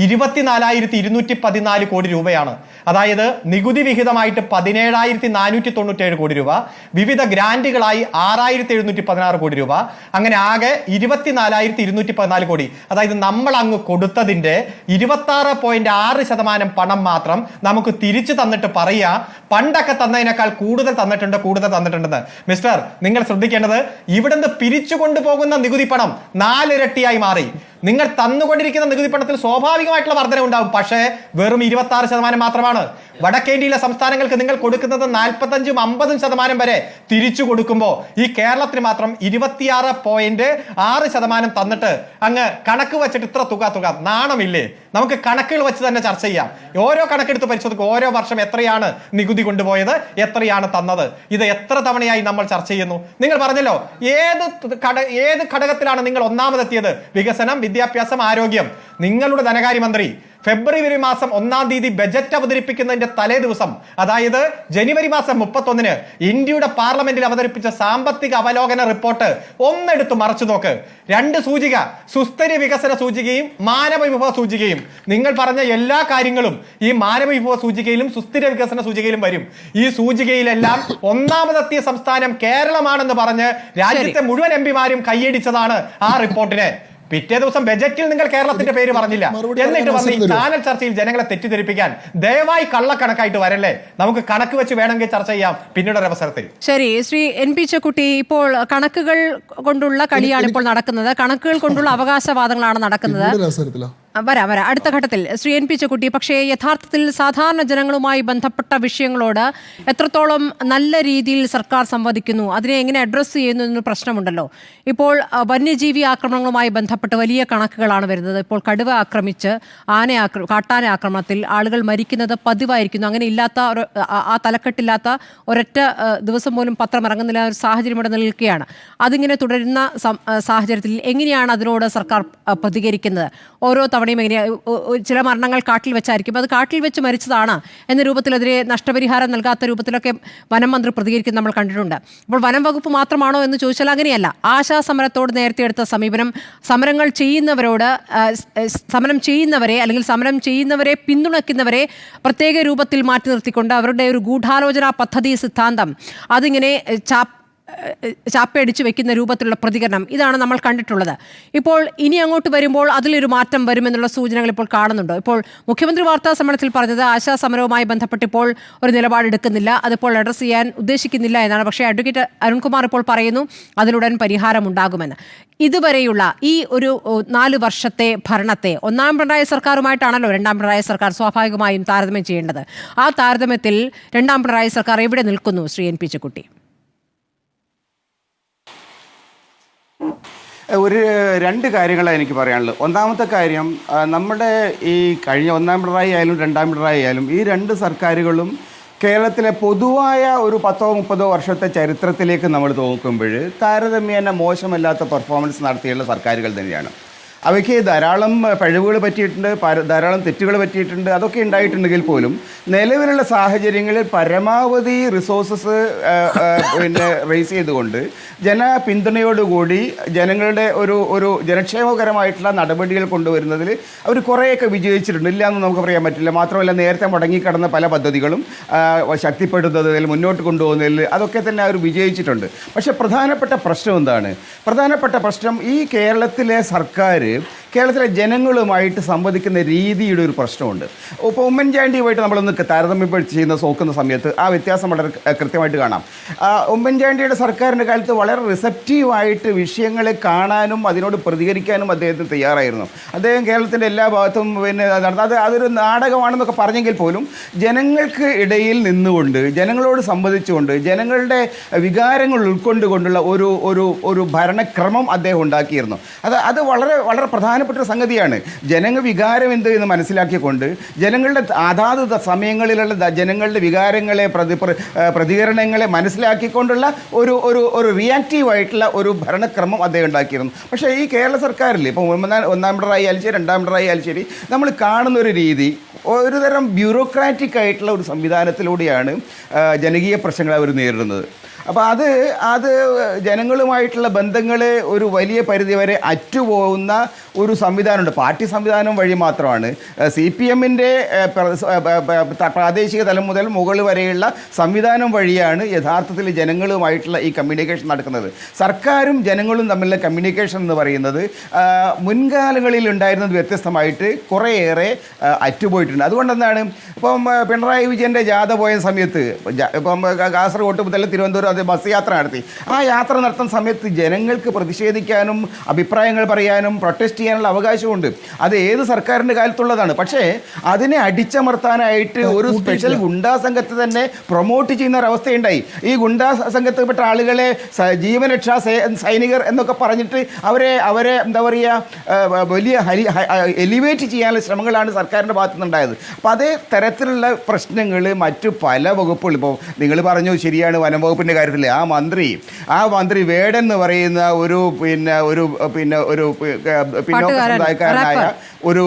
24,214 കോടി രൂപയാണ്. അതായത് നികുതി വിഹിതമായിട്ട് 17,497 കോടി രൂപ, വിവിധ ഗ്രാന്റുകളായി 6,716 കോടി രൂപ, അങ്ങനെ ആകെ 24,214 കോടി. അതായത് നമ്മൾ അങ്ങ് കൊടുത്തതിന്റെ 26.6% പണം മാത്രം നമുക്ക് തിരിച്ചു തന്നിട്ട് പറയുക പണ്ടൊക്കെ തന്നതിനേക്കാൾ കൂടുതൽ തന്നിട്ടുണ്ടെന്ന്. മിസ്റ്റർ, നിങ്ങൾ ശ്രദ്ധിക്കേണ്ടത് ഇവിടുന്ന് പിരിച്ചു കൊണ്ടുപോകുന്ന നികുതി പണം 4 ഇരട്ടിയായി മാറി. നിങ്ങൾ തന്നുകൊണ്ടിരിക്കുന്ന നികുതി പണത്തിൽ സ്വാഭാവികമായിട്ടുള്ള വർധന ഉണ്ടാവും. പക്ഷേ വെറും 26% മാത്രമാണ്. വടക്കേന്ത്യയിലെ സംസ്ഥാനങ്ങൾക്ക് നിങ്ങൾ കൊടുക്കുന്നത് 45-50% വരെ തിരിച്ചു കൊടുക്കുമ്പോൾ ഈ കേരളത്തിന് മാത്രം 26.6% തന്നിട്ട് അങ്ങ് കണക്ക് വെച്ചിട്ട് ഇത്ര തുക നാണമില്ലേ? നമുക്ക് കണക്കുകൾ വെച്ച് തന്നെ ചർച്ച ചെയ്യാം. ഓരോ കണക്കെടുത്ത് പരിശോധിക്കും. ഓരോ വർഷം എത്രയാണ് നികുതി കൊണ്ടുപോയത്, എത്രയാണ് തന്നത്, ഇത് എത്ര തവണയായി നമ്മൾ ചർച്ച ചെയ്യുന്നു. നിങ്ങൾ പറഞ്ഞല്ലോ ഏത് ഘടകത്തിലാണ് നിങ്ങൾ ഒന്നാമതെത്തിയത്? വികസനം, വിദ്യാഭ്യാസം, ആരോഗ്യം. നിങ്ങളുടെ ധനകാര്യമന്ത്രി ഫെബ്രുവരി മാസം 1-ാം തീയതി ബജറ്റ് അവതരിപ്പിക്കുന്നതിന്റെ തലേ ദിവസം, അതായത് ജനുവരി മാസം 31-ന് ഇന്ത്യയുടെ പാർലമെന്റിൽ അവതരിപ്പിച്ച സാമ്പത്തിക അവലോകന റിപ്പോർട്ട് ഒന്നെടുത്ത് മറച്ചു നോക്ക്. 2 സൂചിക, സുസ്ഥിര വികസന സൂചികയും മാനവ വിഭവ സൂചികയും. നിങ്ങൾ പറഞ്ഞ എല്ലാ കാര്യങ്ങളും ഈ മാനവ വിഭവ സൂചികയിലും സുസ്ഥിര വികസന സൂചികയിലും വരും. ഈ സൂചികയിലെല്ലാം ഒന്നാമതെത്തിയ സംസ്ഥാനം കേരളമാണെന്ന് പറഞ്ഞ് രാജ്യത്തെ മുഴുവൻ എംപിമാരും കൈയടിച്ചതാണ് ആ റിപ്പോർട്ടിനെ. പിറ്റേ ദിവസം ബജറ്റിൽ നിങ്ങൾ കേരളത്തിന്റെ പേര് പറഞ്ഞില്ല. എന്നിട്ട് വന്ന് ഈ ചാനൽ ചർച്ചയിൽ ജനങ്ങളെ തെറ്റിദ്ധരിപ്പിക്കാൻ ദയവായി കള്ളക്കണക്കായിട്ട് വരല്ലേ. നമുക്ക് കണക്ക് വെച്ച് വേണമെങ്കിൽ ചർച്ച ചെയ്യാം പിന്നീട് അവസരത്തിൽ. ശരി, ശ്രീ എൻ പി ചെക്കുട്ടി, ഇപ്പോൾ കണക്കുകൾ കൊണ്ടുള്ള കളിയാണ് ഇപ്പോൾ നടക്കുന്നത്. കണക്കുകൾ കൊണ്ടുള്ള അവകാശവാദങ്ങളാണ് നടക്കുന്നത്. വരാം അടുത്ത ഘട്ടത്തിൽ ശ്രീ എൻ പി ചെക്കുട്ടി. പക്ഷേ യഥാർത്ഥത്തിൽ സാധാരണ ജനങ്ങളുമായി ബന്ധപ്പെട്ട വിഷയങ്ങളോട് എത്രത്തോളം നല്ല രീതിയിൽ സർക്കാർ സംവദിക്കുന്നു, അതിനെ എങ്ങനെ അഡ്രസ്സ് ചെയ്യുന്നു എന്നൊരു പ്രശ്നമുണ്ടല്ലോ. ഇപ്പോൾ വന്യജീവി ആക്രമണങ്ങളുമായി ബന്ധപ്പെട്ട് വലിയ കണക്കുകളാണ് വരുന്നത്. ഇപ്പോൾ കടുവ ആക്രമിച്ച് കാട്ടാന ആക്രമണത്തിൽ ആളുകൾ മരിക്കുന്നത് പതിവായിരിക്കുന്നു. അങ്ങനെ ഇല്ലാത്ത ആ തലക്കെട്ടില്ലാത്ത ഒരൊറ്റ ദിവസം പോലും പത്രം ഇറങ്ങുന്നില്ല ഒരു സാഹചര്യം ഇവിടെ നിൽക്കുകയാണ്. അതിങ്ങനെ തുടരുന്ന സാഹചര്യത്തിൽ എങ്ങനെയാണ് അതിനോട് സർക്കാർ പ്രതികരിക്കുന്നത്? ഓരോ തവണയും എങ്ങനെയാണ്? ചില മരണങ്ങൾ കാട്ടിൽ വെച്ചായിരിക്കും, അത് കാട്ടിൽ വെച്ച് മരിച്ചതാണ് എന്ന രൂപത്തിലെതിരെ നഷ്ടപരിഹാരം നൽകാത്ത രൂപത്തിലൊക്കെ വനം മന്ത്രി പ്രതികരിക്കുന്നത് നമ്മൾ കണ്ടിട്ടുണ്ട്. അപ്പോൾ വനം വകുപ്പ് മാത്രമാണോ എന്ന് ചോദിച്ചാൽ അങ്ങനെയല്ല. ആശാ സമരത്തോട് നേരത്തെ എടുത്ത സമീപനം, സമരം ചെയ്യുന്നവരെ അല്ലെങ്കിൽ സമരം ചെയ്യുന്നവരെ പിന്തുണയ്ക്കുന്നവരെ പ്രത്യേക രൂപത്തിൽ മാറ്റി നിർത്തിക്കൊണ്ട് അവരുടെ ഒരു ഗൂഢാലോചന പദ്ധതി സിദ്ധാന്തം അതിങ്ങനെ ചാപ്പയടിച്ചു വെക്കുന്ന രൂപത്തിലുള്ള പ്രതികരണം, ഇതാണ് നമ്മൾ കണ്ടിട്ടുള്ളത്. ഇപ്പോൾ ഇനി അങ്ങോട്ട് വരുമ്പോൾ അതിലൊരു മാറ്റം വരുമെന്നുള്ള സൂചനകൾ ഇപ്പോൾ കാണുന്നുണ്ട്. ഇപ്പോൾ മുഖ്യമന്ത്രി വാർത്താ സമ്മേളനത്തിൽ പറഞ്ഞത് ആശാ സമരവുമായി ബന്ധപ്പെട്ട് ഇപ്പോൾ ഒരു നിലപാടെടുക്കുന്നില്ല, അതിപ്പോൾ അഡ്രസ്സ് ചെയ്യാൻ ഉദ്ദേശിക്കുന്നില്ല എന്നാണ്. പക്ഷേ അഡ്വക്കേറ്റ് അരുൺകുമാർ ഇപ്പോൾ പറയുന്നു അതിലുടൻ പരിഹാരമുണ്ടാകുമെന്ന്. ഇതുവരെയുള്ള ഈ ഒരു 4 വർഷത്തെ ഭരണത്തെ 1-ാം പിണറായി സർക്കാരുമായിട്ടാണല്ലോ 2-ാം പിണറായി സർക്കാർ സ്വാഭാവികമായും താരതമ്യം ചെയ്യേണ്ടത്. ആ താരതമ്യത്തിൽ 2-ാം പിണറായി സർക്കാർ എവിടെ നിൽക്കുന്നു ശ്രീ എൻ പി ചെക്കുട്ടി? രണ്ട് കാര്യങ്ങളാണ് എനിക്ക് പറയാനുള്ളത്. ഒന്നാമത്തെ കാര്യം, നമ്മുടെ ഈ കഴിഞ്ഞ 1-ാം പിണറായി ആയാലും 2-ാം പിണറായി ആയാലും ഈ 2 സർക്കാരുകളും കേരളത്തിലെ പൊതുവായ ഒരു 10-30 വർഷത്തെ ചരിത്രത്തിലേക്ക് നമ്മൾ നോക്കുമ്പോൾ താരതമ്യേന മോശമല്ലാത്ത പെർഫോമൻസ് നടത്തിയുള്ള സർക്കാരുകൾ തന്നെയാണ്. അവയ്ക്ക് ധാരാളം പിഴവുകൾ പറ്റിയിട്ടുണ്ട്, ധാരാളം തെറ്റുകൾ പറ്റിയിട്ടുണ്ട്. അതൊക്കെ ഉണ്ടായിട്ടുണ്ടെങ്കിൽ പോലും നിലവിലുള്ള സാഹചര്യങ്ങളിൽ പരമാവധി റിസോഴ്സസ് റേസ് ചെയ്തുകൊണ്ട് പിന്തുണയോടുകൂടി ജനങ്ങളുടെ ഒരു ജനക്ഷേമകരമായിട്ടുള്ള നടപടികൾ കൊണ്ടുവരുന്നതിൽ അവർ കുറേയൊക്കെ വിജയിച്ചിട്ടുണ്ട്. ഇല്ല എന്ന് നമുക്ക് പറയാൻ പറ്റില്ല. മാത്രമല്ല, നേരത്തെ മുടങ്ങിക്കിടന്ന പല പദ്ധതികളും ശക്തിപ്പെടുത്തുന്നതിൽ, മുന്നോട്ട് കൊണ്ടുപോകുന്നതിൽ അതൊക്കെ തന്നെ അവർ വിജയിച്ചിട്ടുണ്ട്. പക്ഷേ പ്രധാനപ്പെട്ട പ്രശ്നം എന്താണ്? പ്രധാനപ്പെട്ട പ്രശ്നം ഈ കേരളത്തിലെ സർക്കാർ കേരളത്തിലെ ജനങ്ങളുമായിട്ട് സംവദിക്കുന്ന രീതിയുടെ ഒരു പ്രശ്നമുണ്ട്. ഇപ്പോൾ ഉമ്മൻചാണ്ടിയുമായിട്ട് നമ്മളൊന്ന് താരതമ്യം നോക്കുന്ന സമയത്ത് ആ വ്യത്യാസം വളരെ കൃത്യമായിട്ട് കാണാം. ഉമ്മൻചാണ്ടിയുടെ സർക്കാരിൻ്റെ കാലത്ത് വളരെ റിസപ്റ്റീവായിട്ട് വിഷയങ്ങളെ കാണാനും അതിനോട് പ്രതികരിക്കാനും അദ്ദേഹത്തിന് തയ്യാറായിരുന്നു. അദ്ദേഹം കേരളത്തിൻ്റെ എല്ലാ ഭാഗത്തും അതൊരു നാടകമാണെന്നൊക്കെ പറഞ്ഞെങ്കിൽ പോലും ജനങ്ങൾക്ക് ഇടയിൽ നിന്നുകൊണ്ട്, ജനങ്ങളോട് സംവദിച്ചുകൊണ്ട്, ജനങ്ങളുടെ വികാരങ്ങൾ ഉൾക്കൊണ്ടുകൊണ്ടുള്ള ഒരു ഭരണക്രമം അദ്ദേഹം ഉണ്ടാക്കിയിരുന്നു. അത് വളരെ വളരെ പ്രധാനപ്പെട്ട സംഗതിയാണ്. ജനവികാരം എന്ത് എന്ന് മനസ്സിലാക്കിക്കൊണ്ട് ജനങ്ങളുടെ അതാത് സമയങ്ങളിലുള്ള ജനങ്ങളുടെ വികാരങ്ങളെ പ്രതികരണങ്ങളെ മനസ്സിലാക്കിക്കൊണ്ടുള്ള ഒരു റിയാക്റ്റീവായിട്ടുള്ള ഒരു ഭരണക്രമം അദ്ദേഹം ഉണ്ടാക്കിയിരുന്നു. പക്ഷേ ഈ കേരള സർക്കാരിൽ ഇപ്പോൾ 1-ാം പിണറായി ആയാലും ശരി 2-ാം പിണറായി ആയാലും ശരി നമ്മൾ കാണുന്ന ഒരു രീതി ഒരുതരം ബ്യൂറോക്രാറ്റിക് ആയിട്ടുള്ള ഒരു സംവിധാനത്തിലൂടെയാണ് ജനകീയ പ്രശ്നങ്ങൾ അവർ നേരിടുന്നത്. അപ്പോൾ അത് ജനങ്ങളുമായിട്ടുള്ള ബന്ധങ്ങളെ ഒരു വലിയ പരിധിവരെ അറ്റുപോകുന്ന ഒരു സംവിധാനമുണ്ട്. പാർട്ടി സംവിധാനം വഴി മാത്രമാണ് CPM-ൻ്റെ പ്രാദേശിക തലം മുതൽ മുകളിൽ വരെയുള്ള സംവിധാനം വഴിയാണ് യഥാർത്ഥത്തിൽ ജനങ്ങളുമായിട്ടുള്ള ഈ കമ്മ്യൂണിക്കേഷൻ നടക്കുന്നത്. സർക്കാരും ജനങ്ങളും തമ്മിലുള്ള കമ്മ്യൂണിക്കേഷൻ എന്ന് പറയുന്നത് മുൻകാലങ്ങളിൽ ഉണ്ടായിരുന്നത് വ്യത്യസ്തമായിട്ട് കുറേയേറെ അറ്റുപോയിട്ടുണ്ട്. അതുകൊണ്ടെന്താണ് ഇപ്പം പിണറായി വിജയൻ്റെ ജാഥ പോയ സമയത്ത് ഇപ്പം കാസർഗോഡ് മുതൽ തിരുവനന്തപുരം അത് ബസ് യാത്ര നടത്തി. ആ യാത്ര നടത്തുന്ന സമയത്ത് ജനങ്ങൾക്ക് പ്രതിഷേധിക്കാനും അഭിപ്രായങ്ങൾ പറയാനും പ്രൊട്ടസ്റ്റ് ചെയ്യാനുള്ള അവകാശമുണ്ട്. അത് ഏത് സർക്കാരിൻ്റെ കാലത്തുള്ളതാണ്. പക്ഷേ അതിനെ അടിച്ചമർത്താനായിട്ട് ഒരു സ്പെഷ്യൽ ഗുണ്ടാ സംഘത്തെ തന്നെ പ്രൊമോട്ട് ചെയ്യുന്ന ഒരവസ്ഥയുണ്ടായി. ഈ ഗുണ്ടാ സംഘത്തിൽപ്പെട്ട ആളുകളെ ജീവനരക്ഷാ സൈനികർ എന്നൊക്കെ പറഞ്ഞിട്ട് അവരെ എന്താ പറയുക വലിയ എലിവേറ്റ് ചെയ്യാനുള്ള ശ്രമങ്ങളാണ് സർക്കാരിൻ്റെ ഭാഗത്തു നിന്നുണ്ടായത്. അപ്പോൾ അതേ തരത്തിലുള്ള പ്രശ്നങ്ങൾ മറ്റു പല വകുപ്പുകൾ, ഇപ്പോൾ നിങ്ങൾ പറഞ്ഞു ശരിയാണ്, വനംവകുപ്പിൻ്റെ കാര്യത്തിൽ ആ മന്ത്രി വേടൻ എന്ന് പറയുന്ന ഒരു പിന്നോക്ക സമുദായക്കാരനായ ഒരു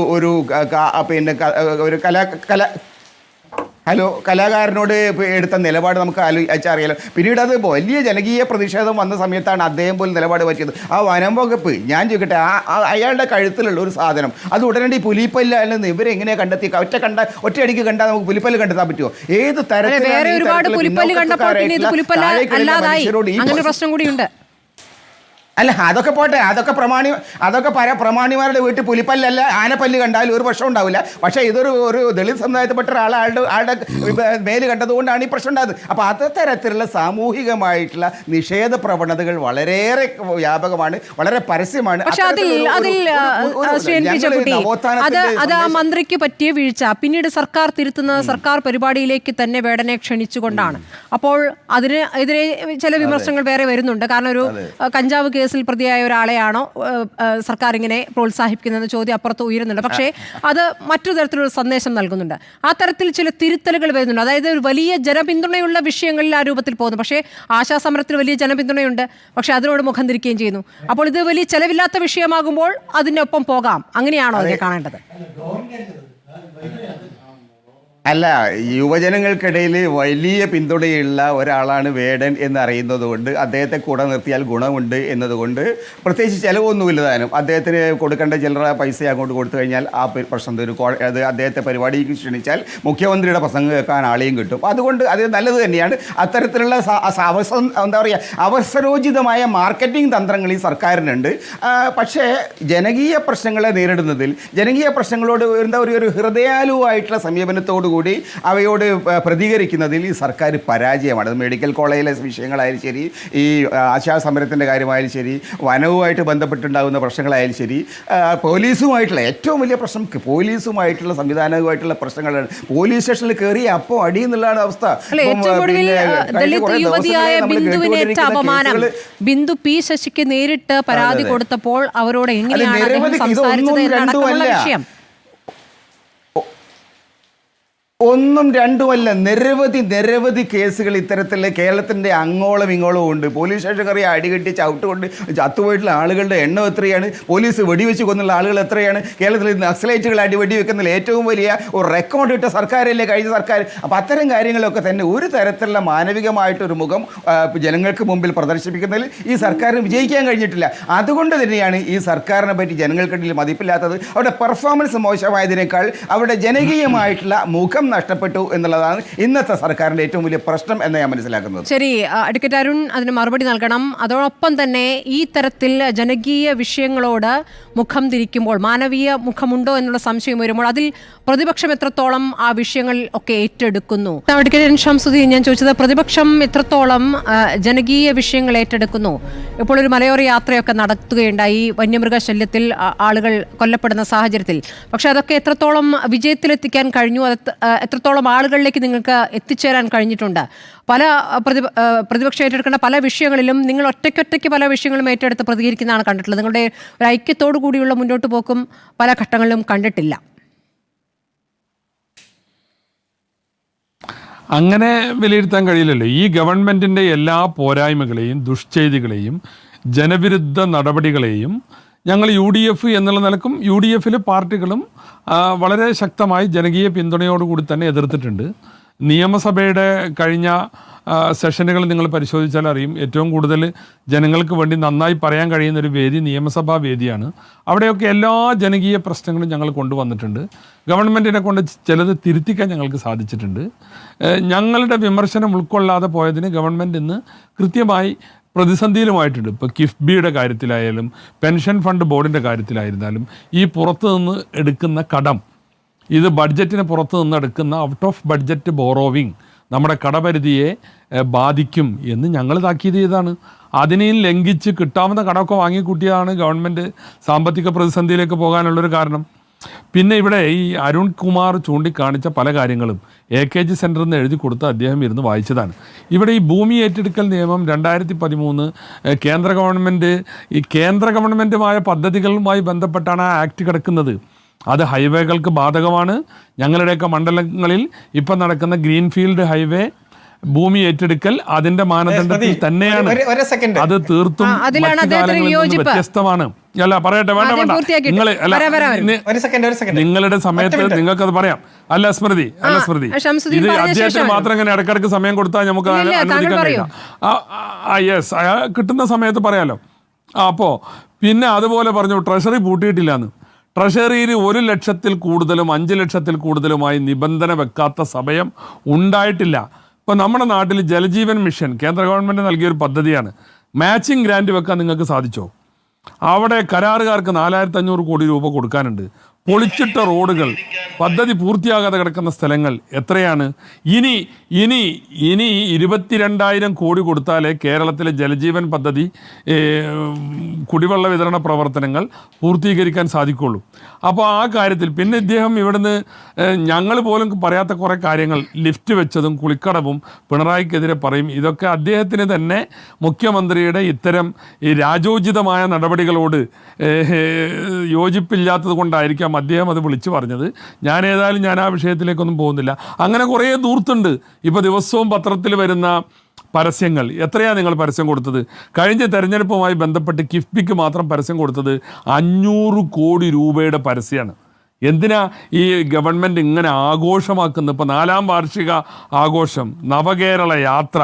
കലാകാരനോട് എടുത്ത നിലപാട് നമുക്ക് അറിയാലോ. പിന്നീട് അത് വലിയ ജനകീയ പ്രതിഷേധം വന്ന സമയത്താണ് അദ്ദേഹം പോലും നിലപാട് പറ്റിയത്. ആ വനം വകുപ്പ്, ഞാൻ ചോദിക്കട്ടെ, അയാളുടെ കഴുത്തിലുള്ള ഒരു സാധനം അത് ഉടനടി പുലിപ്പല്ലാണെന്ന് ഇവരെങ്ങനെയാണ് കണ്ടെത്തി? ഒറ്റയടിക്ക് കണ്ടാൽ നമുക്ക് പുലിപ്പല്ല് കണ്ടെത്താൻ പറ്റുമോ? ഏത് തരത്തിലുള്ള അല്ല, അതൊക്കെ പോട്ടെ, അതൊക്കെ പ്രമാണിമാരുടെ വീട്ടിൽ പുലിപ്പല്ലല്ല ആനപ്പല്ല് കണ്ടാലും ഒരു പ്രശ്നം ഉണ്ടാവില്ല. പക്ഷേ ഒരു ദളിത് സമുദായത്തിൽപ്പെട്ട ആളുടെ മേല് കണ്ടതുകൊണ്ടാണ് ഈ പ്രശ്നം ഉണ്ടായത്. അപ്പോൾ അത്തരത്തിലുള്ള സാമൂഹികമായിട്ടുള്ള നിഷേധ പ്രവണതകൾ വളരെയേറെ വ്യാപകമാണ്, വളരെ പരസ്യമാണ്. അത് ആ മന്ത്രിക്ക് പറ്റിയ വീഴ്ച പിന്നീട് സർക്കാർ തിരുത്തുന്ന സർക്കാർ പരിപാടിയിലേക്ക് തന്നെ വേടനെ ക്ഷണിച്ചുകൊണ്ടാണ്. അപ്പോൾ അതിനെതിരെ ചില വിമർശനങ്ങൾ വേറെ വരുന്നുണ്ട്. കാരണം ഒരു കഞ്ചാവ് കേസിൽ പ്രതിയായ ഒരാളെയാണോ സർക്കാർ ഇങ്ങനെ പ്രോത്സാഹിപ്പിക്കുന്നതെന്ന് ചോദ്യം അപ്പുറത്ത് ഉയരുന്നുണ്ട്. പക്ഷേ അത് മറ്റൊരു തരത്തിലുള്ള സന്ദേശം നൽകുന്നുണ്ട്. ആ തരത്തിൽ ചില തിരുത്തലുകൾ വരുന്നുണ്ട്. അതായത് ഒരു വലിയ ജനപിന്തുണയുള്ള വിഷയങ്ങളിൽ ആ രൂപത്തിൽ പോകുന്നു. പക്ഷേ ആശാസമരത്തിന് വലിയ ജനപിന്തുണയുണ്ട്, പക്ഷേ അതിനോട് മുഖം തിരിക്കുകയും ചെയ്യുന്നു. അപ്പോൾ ഇത് വലിയ ചെലവില്ലാത്ത വിഷയമാകുമ്പോൾ അതിനൊപ്പം പോകാം. അങ്ങനെയാണോ അതിനെ കാണേണ്ടത്? അല്ല, യുവജനങ്ങൾക്കിടയിൽ വലിയ പിന്തുണയുള്ള ഒരാളാണ് വേടൻ എന്നറിയുന്നത് കൊണ്ട്, അദ്ദേഹത്തെ കൂടെ നിർത്തിയാൽ ഗുണമുണ്ട് എന്നതുകൊണ്ട് പ്രത്യേകിച്ച് ചിലവൊന്നുമില്ലതാനും അദ്ദേഹത്തിന് കൊടുക്കേണ്ട ചില്ലറ പൈസ അങ്ങോട്ട് കൊടുത്തു കഴിഞ്ഞാൽ ആ പ്രശ്നം തരും. അത് അദ്ദേഹത്തെ പരിപാടിക്ക് ക്ഷണിച്ചാൽ മുഖ്യമന്ത്രിയുടെ പ്രസംഗം കേൾക്കാൻ ആളെയും കിട്ടും. അതുകൊണ്ട് അത് നല്ലത് തന്നെയാണ്. അത്തരത്തിലുള്ള എന്താ പറയുക, അവസരോചിതമായ മാർക്കറ്റിംഗ് തന്ത്രങ്ങൾ ഈ സർക്കാരിനുണ്ട്. പക്ഷേ ജനകീയ പ്രശ്നങ്ങളെ നേരിടുന്നതിൽ, ജനകീയ പ്രശ്നങ്ങളോട് എന്താ പറയുക, ഒരു ഹൃദയാലുവായിട്ടുള്ള സമീപനത്തോട് കൂടി അവയോട് പ്രതികരിക്കുന്നതിൽ ഈ സർക്കാർ പരാജയമാണ്. അത് മെഡിക്കൽ കോളേജിലെ വിഷയങ്ങളായാലും ശരി, ഈ ആശാസമരത്തിൻ്റെ കാര്യമായാലും ശരി, വനവുമായിട്ട് ബന്ധപ്പെട്ടുണ്ടാകുന്ന പ്രശ്നങ്ങളായാലും ശരി, പോലീസുമായിട്ടുള്ള ഏറ്റവും വലിയ പ്രശ്നം പോലീസുമായിട്ടുള്ള സംവിധാനവുമായിട്ടുള്ള പ്രശ്നങ്ങളാണ്. പോലീസ് സ്റ്റേഷനിൽ കയറി അപ്പോൾ അടി എന്നുള്ളതാണ് അവസ്ഥ. ബിന്ദു പി ശശിക്ക് നേരിട്ട് പരാതി കൊടുത്തപ്പോൾ അവരോട് എങ്ങനെയാണ് സംസാരിച്ചത്? ഒന്നും രണ്ടുമല്ല, നിരവധി കേസുകൾ ഇത്തരത്തിൽ കേരളത്തിൻ്റെ അങ്ങോളം ഇങ്ങോളം ഉണ്ട്. പോലീസ് സ്റ്റേഷൻ കയറി അടികെട്ടി ചവിട്ടുകൊണ്ട് ചത്തുപോയിട്ടുള്ള ആളുകളുടെ എണ്ണം എത്രയാണ്? പോലീസ് വെടിവെച്ച് കൊന്നുള്ള ആളുകൾ എത്രയാണ്? കേരളത്തിൽ നക്സലൈറ്റുകൾ വെടിവെക്കുന്നതിൽ ഏറ്റവും വലിയ ഒരു റെക്കോർഡ് ഇട്ട സർക്കാരല്ലേ കഴിഞ്ഞ സർക്കാർ. അപ്പോൾ അത്തരം കാര്യങ്ങളൊക്കെ തന്നെ ഒരു തരത്തിലുള്ള മാനവികമായിട്ടൊരു മുഖം ജനങ്ങൾക്ക് മുമ്പിൽ പ്രദർശിപ്പിക്കുന്നതിൽ ഈ സർക്കാരിന് വിജയിക്കാൻ കഴിഞ്ഞിട്ടില്ല. അതുകൊണ്ട് തന്നെയാണ് ഈ സർക്കാരിനെ പറ്റി ജനങ്ങൾക്കിടയിൽ മതിപ്പില്ലാത്തത്. അവരുടെ പെർഫോമൻസ് മോശമായതിനേക്കാൾ അവരുടെ ജനകീയമായിട്ടുള്ള മുഖം നഷ്ടപ്പെട്ടു എന്നുള്ളതാണ് ഇന്നത്തെ സർക്കാരിന്റെ ഏറ്റവും വലിയ പ്രശ്നം എന്ന് ഞാൻ മനസ്സിലാക്കുന്നത്. ശരി, അഡ്വക്കേറ്റ് അരുൺ അതിന് മറുപടി നൽകണം. അതോടൊപ്പം തന്നെ ഈ തരത്തിൽ ജനകീയ വിഷയങ്ങളോട് മുഖം തിരിക്കുമ്പോൾ മാനവീയ മുഖമുണ്ടോ എന്നുള്ള സംശയം വരുമ്പോൾ അതിൽ പ്രതിപക്ഷം എത്രത്തോളം ആ വിഷയങ്ങൾ ഒക്കെ ഏറ്റെടുക്കുന്നു? അഡ്വക്കേറ്റ് ഷംസുദ്ദീൻ, ഞാൻ ചോദിച്ചത് പ്രതിപക്ഷം എത്രത്തോളം ജനകീയ വിഷയങ്ങൾ ഏറ്റെടുക്കുന്നു? ഇപ്പോൾ ഒരു മലയോര യാത്രയൊക്കെ നടത്തുകയുണ്ടായി വന്യമൃഗശല്യത്തിൽ ആളുകൾ കൊല്ലപ്പെടുന്ന സാഹചര്യത്തിൽ. പക്ഷെ അതൊക്കെ എത്രത്തോളം വിജയത്തിലെത്തിക്കാൻ കഴിഞ്ഞു? എത്രത്തോളം ആളുകളിലേക്ക് നിങ്ങൾക്ക് എത്തിച്ചേരാൻ കഴിഞ്ഞിട്ടുണ്ട്? പല പ്രതിപക്ഷം ഏറ്റെടുക്കേണ്ട പല വിഷയങ്ങളിലും നിങ്ങൾ ഒറ്റയ്ക്കൊറ്റയ്ക്ക് പല വിഷയങ്ങളും ഏറ്റെടുത്ത് പ്രതികരിക്കുന്നതാണ് കണ്ടിട്ടുള്ളത്. നിങ്ങളുടെ ഒരു ഐക്യത്തോടു കൂടിയുള്ള മുന്നോട്ട് പോക്കും പല ഘട്ടങ്ങളിലും കണ്ടിട്ടില്ല. അങ്ങനെ വിലയിരുത്താൻ കഴിയില്ലല്ലോ. ഈ ഗവൺമെൻറ്റിൻ്റെ എല്ലാ പോരായ്മകളെയും ദുഷ്ചെയ്തികളെയും ജനവിരുദ്ധ നടപടികളെയും ഞങ്ങൾ UDF എന്നുള്ള നിലക്കും UDFിലെ പാർട്ടികളും വളരെ ശക്തമായി ജനകീയ പിന്തുണയോടുകൂടി തന്നെ എതിർത്തിട്ടുണ്ട്. നിയമസഭയുടെ കഴിഞ്ഞ സെഷനുകൾ നിങ്ങൾ പരിശോധിച്ചാൽ അറിയും, ഏറ്റവും കൂടുതൽ ജനങ്ങൾക്ക് വേണ്ടി നന്നായി പറയാൻ കഴിയുന്നൊരു വേദി നിയമസഭാ വേദിയാണ്. അവിടെയൊക്കെ എല്ലാ ജനകീയ പ്രശ്നങ്ങളും ഞങ്ങൾ കൊണ്ടുവന്നിട്ടുണ്ട്. ഗവൺമെൻറ്റിനെ കൊണ്ട് ചിലത് തിരുത്തിക്കാൻ ഞങ്ങൾക്ക് സാധിച്ചിട്ടുണ്ട്. ഞങ്ങളുടെ വിമർശനം ഉൾക്കൊള്ളാതെ പോയതിന് ഗവൺമെൻറ് ഇന്ന് കൃത്യമായി പ്രതിസന്ധിയിലുമായിട്ടുണ്ട്. ഇപ്പോൾ കിഫ്ബിയുടെ കാര്യത്തിലായാലും പെൻഷൻ ഫണ്ട് ബോർഡിൻ്റെ കാര്യത്തിലായിരുന്നാലും ഈ പുറത്തു നിന്ന് എടുക്കുന്ന കടം, ഇത് ബഡ്ജറ്റിന് പുറത്തു നിന്ന് എടുക്കുന്ന ഔട്ട് ഓഫ് ബഡ്ജറ്റ് ബോറോവിങ്, നമ്മുടെ കടപരിധിയെ ബാധിക്കും എന്ന് ഞങ്ങൾ താക്കീത് ചെയ്തതാണ്. അതിനെയും ലംഘിച്ച് കിട്ടാവുന്ന കടമൊക്കെ വാങ്ങിക്കൂട്ടിയതാണ് ഗവൺമെൻറ് സാമ്പത്തിക പ്രതിസന്ധിയിലേക്ക് പോകാനുള്ളൊരു കാരണം. പിന്നെ ഇവിടെ ഈ അരുൺ കുമാർ ചൂണ്ടിക്കാണിച്ച പല കാര്യങ്ങളും AKG സെൻറ്ററിൽ നിന്ന് എഴുതി കൊടുത്ത് അദ്ദേഹം ഇരുന്ന് വായിച്ചതാണ്. ഇവിടെ ഈ ഭൂമി ഏറ്റെടുക്കൽ നിയമം 2013 കേന്ദ്ര ഗവൺമെൻറ്റുമായ പദ്ധതികളുമായി ബന്ധപ്പെട്ടാണ് ആ ആക്ട് കിടക്കുന്നത്. അത് ഹൈവേകൾക്ക് ബാധകമാണ്. ഞങ്ങളുടെയൊക്കെ മണ്ഡലങ്ങളിൽ ഇപ്പം നടക്കുന്ന ഗ്രീൻഫീൽഡ് ഹൈവേ ഭൂമി ഏറ്റെടുക്കൽ അതിന്റെ മാനദണ്ഡത്തിൽ തന്നെയാണ്. അത് തീർത്തും വ്യത്യസ്തമാണ്. അല്ല പറയട്ടെ, വേണ്ട നിങ്ങൾ നിങ്ങളുടെ സമയത്ത് നിങ്ങൾക്കത് പറയാം. അല്ല സ്മൃതി ഇത് അദ്ദേഹത്തിന് മാത്രം ഇങ്ങനെ ഇടക്കിടക്ക് സമയം കൊടുത്താൽ നമുക്ക് അനുവദിക്കാൻ കഴിയില്ല. യെസ്, കിട്ടുന്ന സമയത്ത് പറയാലോ. അപ്പോൾ പിന്നെ അതുപോലെ പറഞ്ഞു ട്രഷറി പൂട്ടിയിട്ടില്ലാന്ന്. ട്രഷറിയിൽ 1 ലക്ഷത്തിൽ കൂടുതലും 5 ലക്ഷത്തിൽ കൂടുതലുമായി നിബന്ധന വെക്കാത്ത സമയം ഉണ്ടായിട്ടില്ല. ഇപ്പോൾ നമ്മുടെ നാട്ടിൽ ജലജീവൻ മിഷൻ കേന്ദ്ര ഗവൺമെൻറ് നൽകിയൊരു പദ്ധതിയാണ്. മാച്ചിങ് ഗ്രാൻറ്റ് വെക്കാൻ നിങ്ങൾക്ക് സാധിച്ചോ? അവിടെ കരാറുകാർക്ക് 4500 കോടി രൂപ കൊടുക്കാനുണ്ട്. പൊളിച്ചിട്ട റോഡുകൾ, പദ്ധതി പൂർത്തിയാകാതെ കിടക്കുന്ന സ്ഥലങ്ങൾ എത്രയാണ്? ഇനി 22,000 കോടി കൊടുത്താലേ കേരളത്തിലെ ജലജീവൻ പദ്ധതി കുടിവെള്ള വിതരണ പ്രവർത്തനങ്ങൾ പൂർത്തീകരിക്കാൻ സാധിക്കുള്ളൂ. അപ്പോൾ ആ കാര്യത്തിൽ പിന്നെ ഇദ്ദേഹം ഇവിടുന്ന് ഞങ്ങൾ പോലും പറയാത്ത കുറേ കാര്യങ്ങൾ, ലിഫ്റ്റ് വെച്ചതും കുളിക്കടവും പിണറായിക്കെതിരെ പറയും. ഇതൊക്കെ അദ്ദേഹത്തിന് തന്നെ മുഖ്യമന്ത്രിയുടെ ഇത്തരം ഈ രാജോചിതമായ നടപടികളോട് യോജിപ്പില്ലാത്തത് കൊണ്ടായിരിക്കാം അദ്ദേഹം അത് വിളിച്ചു പറഞ്ഞത്. ഞാൻ ആ വിഷയത്തിലേക്കൊന്നും പോകുന്നില്ല. അങ്ങനെ കുറേ ദൂർത്തുണ്ട്. ഇപ്പോൾ ദിവസവും പത്രത്തിൽ വരുന്ന പരസ്യങ്ങൾ എത്രയാണ് നിങ്ങൾ പരസ്യം കൊടുത്തത്? കഴിഞ്ഞ തെരഞ്ഞെടുപ്പുമായി ബന്ധപ്പെട്ട് കിഫ്ബിക്ക് മാത്രം പരസ്യം കൊടുത്തത് 500 കോടി രൂപയുടെ പരസ്യമാണ്. എന്തിനാ ഈ ഗവൺമെൻറ് ഇങ്ങനെ ആഘോഷമാക്കുന്നത്? ഇപ്പോൾ 4ാം വാർഷിക ആഘോഷം, നവകേരള യാത്ര,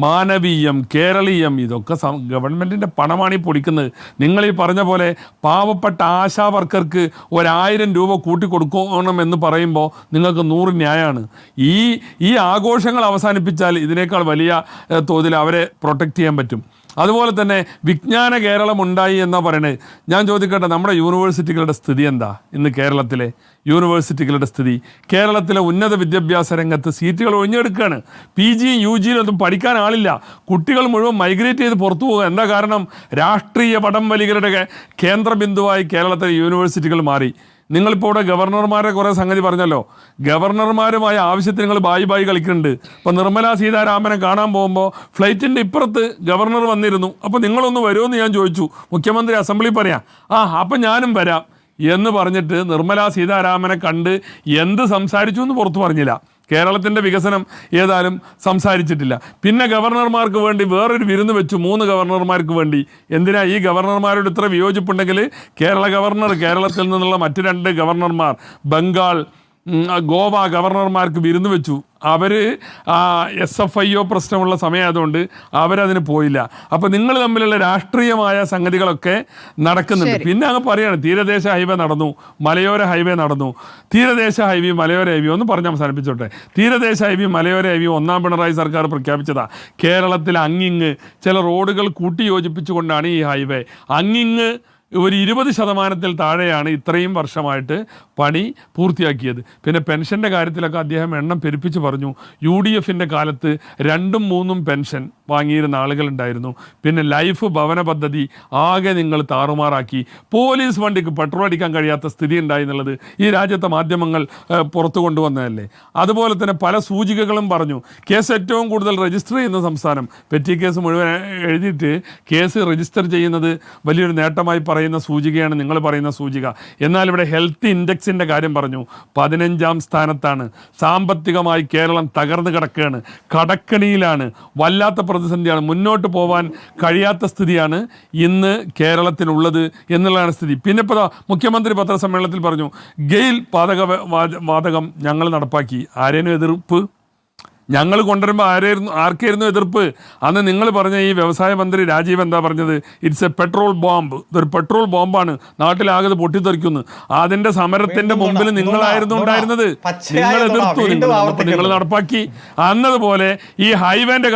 മാനവീയം, കേരളീയം, ഇതൊക്കെ ഗവൺമെൻറ്റിൻ്റെ പണമാണ് ഈ പൊടിക്കുന്നത്. നിങ്ങൾ ഈ പറഞ്ഞ പോലെ പാവപ്പെട്ട ആശാ വർക്കർക്ക് 1000 രൂപ കൂട്ടിക്കൊടുക്കണമെന്ന് പറയുമ്പോൾ നിങ്ങൾക്ക് 100 ന്യായമാണ്. ഈ ആഘോഷങ്ങൾ അവസാനിപ്പിച്ചാൽ ഇതിനേക്കാൾ വലിയ തോതിൽ അവരെ പ്രൊട്ടക്റ്റ് ചെയ്യാൻ പറ്റും. അതുപോലെ തന്നെ വിജ്ഞാന കേരളം ഉണ്ടായി എന്നാ പറയുന്നത്. ഞാൻ ചോദിക്കട്ടെ, നമ്മുടെ യൂണിവേഴ്സിറ്റികളുടെ സ്ഥിതി എന്താ? ഇന്ന് കേരളത്തിലെ യൂണിവേഴ്സിറ്റികളുടെ സ്ഥിതി, കേരളത്തിലെ ഉന്നത വിദ്യാഭ്യാസ രംഗത്ത് സീറ്റുകൾ ഒഴിഞ്ഞെടുക്കുകയാണ്. PG UG ഒന്നും പഠിക്കാൻ ആളില്ല. കുട്ടികൾ മുഴുവൻ മൈഗ്രേറ്റ് ചെയ്ത് പുറത്തു പോകുക. എന്താ കാരണം? രാഷ്ട്രീയ വടംവലികളുടെ കേന്ദ്രബിന്ദുവായി കേരളത്തിലെ യൂണിവേഴ്സിറ്റികൾ മാറി. നിങ്ങളിപ്പോൾ ഇവിടെ ഗവർണർമാരെ കുറേ സംഗതി പറഞ്ഞല്ലോ. ഗവർണർമാരുമായ ആവശ്യത്തിന് നിങ്ങൾ ബായി കളിക്കുന്നുണ്ട്. ഇപ്പോൾ നിർമ്മലാ സീതാരാമനെ കാണാൻ പോകുമ്പോൾ ഫ്ലൈറ്റിൻ്റെ ഇപ്പുറത്ത് ഗവർണർ വന്നിരുന്നു. അപ്പോൾ നിങ്ങളൊന്ന് വരുമെന്ന് ഞാൻ ചോദിച്ചു. മുഖ്യമന്ത്രി അസംബ്ലി പറയാം, അപ്പം ഞാനും വരാം എന്ന് പറഞ്ഞിട്ട് നിർമ്മലാ സീതാരാമനെ കണ്ട് എന്ത് സംസാരിച്ചു എന്ന് പുറത്തു പറഞ്ഞില്ല. കേരളത്തിൻ്റെ വികസനം ഏതായാലും സംസാരിച്ചിട്ടില്ല. പിന്നെ ഗവർണർമാർക്ക് വേണ്ടി വേറൊരു വിരുന്ന് വെച്ചു, 3 ഗവർണർമാർക്ക് വേണ്ടി. എന്തിനാ ഈ ഗവർണർമാരോട് ഇത്ര വിയോജിപ്പുണ്ടെങ്കിൽ കേരള ഗവർണർ, കേരളത്തിൽ നിന്നുള്ള മറ്റ് 2 ഗവർണർമാർ, ബംഗാൾ, ഗോവ ഗവർണർമാർക്ക് വിരുന്ന് വെച്ചു. അവർ SFIO പ്രശ്നമുള്ള സമയമായതുകൊണ്ട് അവരതിന് പോയില്ല. അപ്പോൾ നിങ്ങൾ തമ്മിലുള്ള രാഷ്ട്രീയമായ സംഗതികളൊക്കെ നടക്കുന്നുണ്ട്. പിന്നെ അങ്ങ് പറയാണ് തീരദേശ ഹൈവേ നടന്നു, മലയോര ഹൈവേ നടന്നു. തീരദേശ ഹൈവേ, മലയോര ഹൈവേ ഒന്ന് പറഞ്ഞ് അവസാനിപ്പിച്ചോട്ടെ. തീരദേശ ഹൈവേ, മലയോര ഹൈവേ 1ാം പിണറായി സർക്കാർ പ്രഖ്യാപിച്ചതാണ്. കേരളത്തിൽ അങ്ങിങ്ങ് ചില റോഡുകൾ കൂട്ടിയോജിപ്പിച്ചുകൊണ്ടാണ് ഈ ഹൈവേ. അങ്ങിങ്ങ് ഒരു 20% താഴെയാണ് ഇത്രയും വർഷമായിട്ട് പണി പൂർത്തിയാക്കിയത്. പിന്നെ പെൻഷൻ്റെ കാര്യത്തിലൊക്കെ അദ്ദേഹം എണ്ണം പെരുപ്പിച്ച് പറഞ്ഞു. UDFൻ്റെ കാലത്ത് 2ഉം 3ഉം പെൻഷൻ വാങ്ങിയിരുന്ന ആളുകളുണ്ടായിരുന്നു. പിന്നെ ലൈഫ് ഭവന പദ്ധതി ആകെ നിങ്ങൾ താറുമാറാക്കി. പോലീസ് വണ്ടിക്ക് പെട്രോൾ അടിക്കാൻ കഴിയാത്ത സ്ഥിതി ഉണ്ടായി എന്നുള്ളത് ഈ രാജ്യത്തെ മാധ്യമങ്ങൾ പുറത്തു കൊണ്ടുവന്നതല്ലേ. അതുപോലെ തന്നെ പല സൂചികകളും പറഞ്ഞു. കേസ് ഏറ്റവും കൂടുതൽ രജിസ്റ്റർ ചെയ്യുന്ന സംസ്ഥാനം, പെറ്റി കേസ് മുഴുവൻ എഴുതിയിട്ട് കേസ് രജിസ്റ്റർ ചെയ്യുന്നത് വലിയൊരു നേട്ടമായി പറയുന്ന സൂചികയാണ് നിങ്ങൾ പറയുന്ന സൂചിക. എന്നാൽ ഇവിടെ ഹെൽത്ത് ഇൻഡെക്സിൻ്റെ കാര്യം പറഞ്ഞു, 15ാം സ്ഥാനത്താണ്. സാമ്പത്തികമായി കേരളം തകർന്നു കിടക്കുകയാണ്, കടക്കണിയിലാണ്, വല്ലാത്ത പ്രതിസന്ധിയാണ്, മുന്നോട്ട് പോകാൻ കഴിയാത്ത സ്ഥിതിയാണ് ഇന്ന് കേരളത്തിനുള്ളത് എന്നുള്ളതാണ് സ്ഥിതി. പിന്നെ ഇപ്പോൾ മുഖ്യമന്ത്രി പത്രസമ്മേളനത്തിൽ പറഞ്ഞു, ഗെയിൽ വാതകം ഞങ്ങൾ നടപ്പാക്കി. ആരേനും എതിർപ്പ്? ഞങ്ങൾ കൊണ്ടുവരുമ്പോൾ ആർക്കായിരുന്നു എതിർപ്പ്? അന്ന് നിങ്ങൾ പറഞ്ഞ ഈ വ്യവസായ മന്ത്രി രാജീവ് എന്താ പറഞ്ഞത്? ഇറ്റ്സ് എ പെട്രോൾ ബോംബ്, ഇതൊരു പെട്രോൾ ബോംബാണ്, നാട്ടിലാകെ പൊട്ടിത്തെറിക്കുന്നു. അതിൻ്റെ സമരത്തിൻ്റെ മുമ്പിൽ നിങ്ങളായിരുന്നു ഉണ്ടായിരുന്നത്. നിങ്ങൾ എതിർത്തു, നിങ്ങൾ നടപ്പാക്കി. അന്നതുപോലെ ഈ ഹൈവേൻ്റെ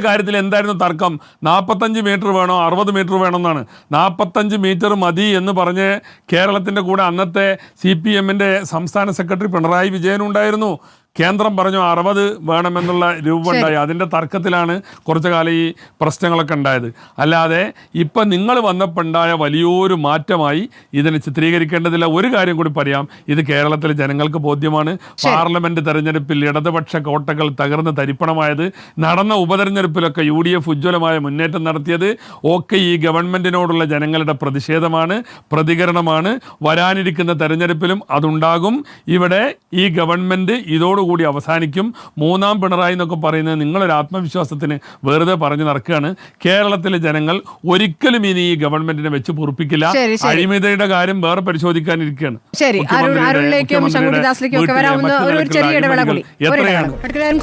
കാര്യത്തിൽ എന്തായിരുന്നു തർക്കം? 45 മീറ്റർ വേണോ 60 മീറ്റർ വേണമെന്നാണ്. 45 മീറ്റർ മതി എന്ന് പറഞ്ഞ് കേരളത്തിൻ്റെ കൂടെ അന്നത്തെ CPMൻ്റെ സംസ്ഥാന സെക്രട്ടറി പിണറായി വിജയൻ ഉണ്ടായിരുന്നു. കേന്ദ്രം പറഞ്ഞു 60 വേണമെന്നുള്ള രൂപമുണ്ടായി. അതിൻ്റെ തർക്കത്തിലാണ് കുറച്ചു കാലം ഈ പ്രശ്നങ്ങളൊക്കെ ഉണ്ടായത്. അല്ലാതെ ഇപ്പം നിങ്ങൾ വന്നപ്പോൾ ഉണ്ടായ വലിയൊരു മാറ്റമായി ഇതിനെ ചിത്രീകരിക്കേണ്ടതില്ല. ഒരു കാര്യം കൂടി പറയാം, ഇത് കേരളത്തിലെ ജനങ്ങൾക്ക് ബോധ്യമാണ്. പാർലമെന്റ് തെരഞ്ഞെടുപ്പിൽ ഇടതുപക്ഷ കോട്ടകൾ തകർന്ന് തരിപ്പണമായത്, നടന്ന ഉപതെരഞ്ഞെടുപ്പിലൊക്കെ UDF ഉജ്ജ്വലമായ മുന്നേറ്റം നടത്തിയത് ഒക്കെ ഈ ഗവൺമെന്റിനോടുള്ള ജനങ്ങളുടെ പ്രതിഷേധമാണ്, പ്രതികരണമാണ്. വരാനിരിക്കുന്ന തെരഞ്ഞെടുപ്പിലും അതുണ്ടാകും. ഇവിടെ ഈ ഗവൺമെന്റ് ഇതോടുകൂടി അവസാനിക്കും. മൂന്നാം പിണറായി എന്നൊക്കെ പറയുന്നത് നിങ്ങളൊരു ആത്മവിശ്വാസത്തിന് വെറുതെ പറഞ്ഞു നടക്കുകയാണ്. കേരളത്തിലെ ജനങ്ങൾ ഒരിക്കലും ഇനി ഈ ഗവൺമെന്റിനെ വെച്ച് പൊറുപ്പിക്കില്ല. അഴിമതിയുടെ കാര്യം വേറെ പരിശോധിക്കാനിരിക്കുകയാണ്.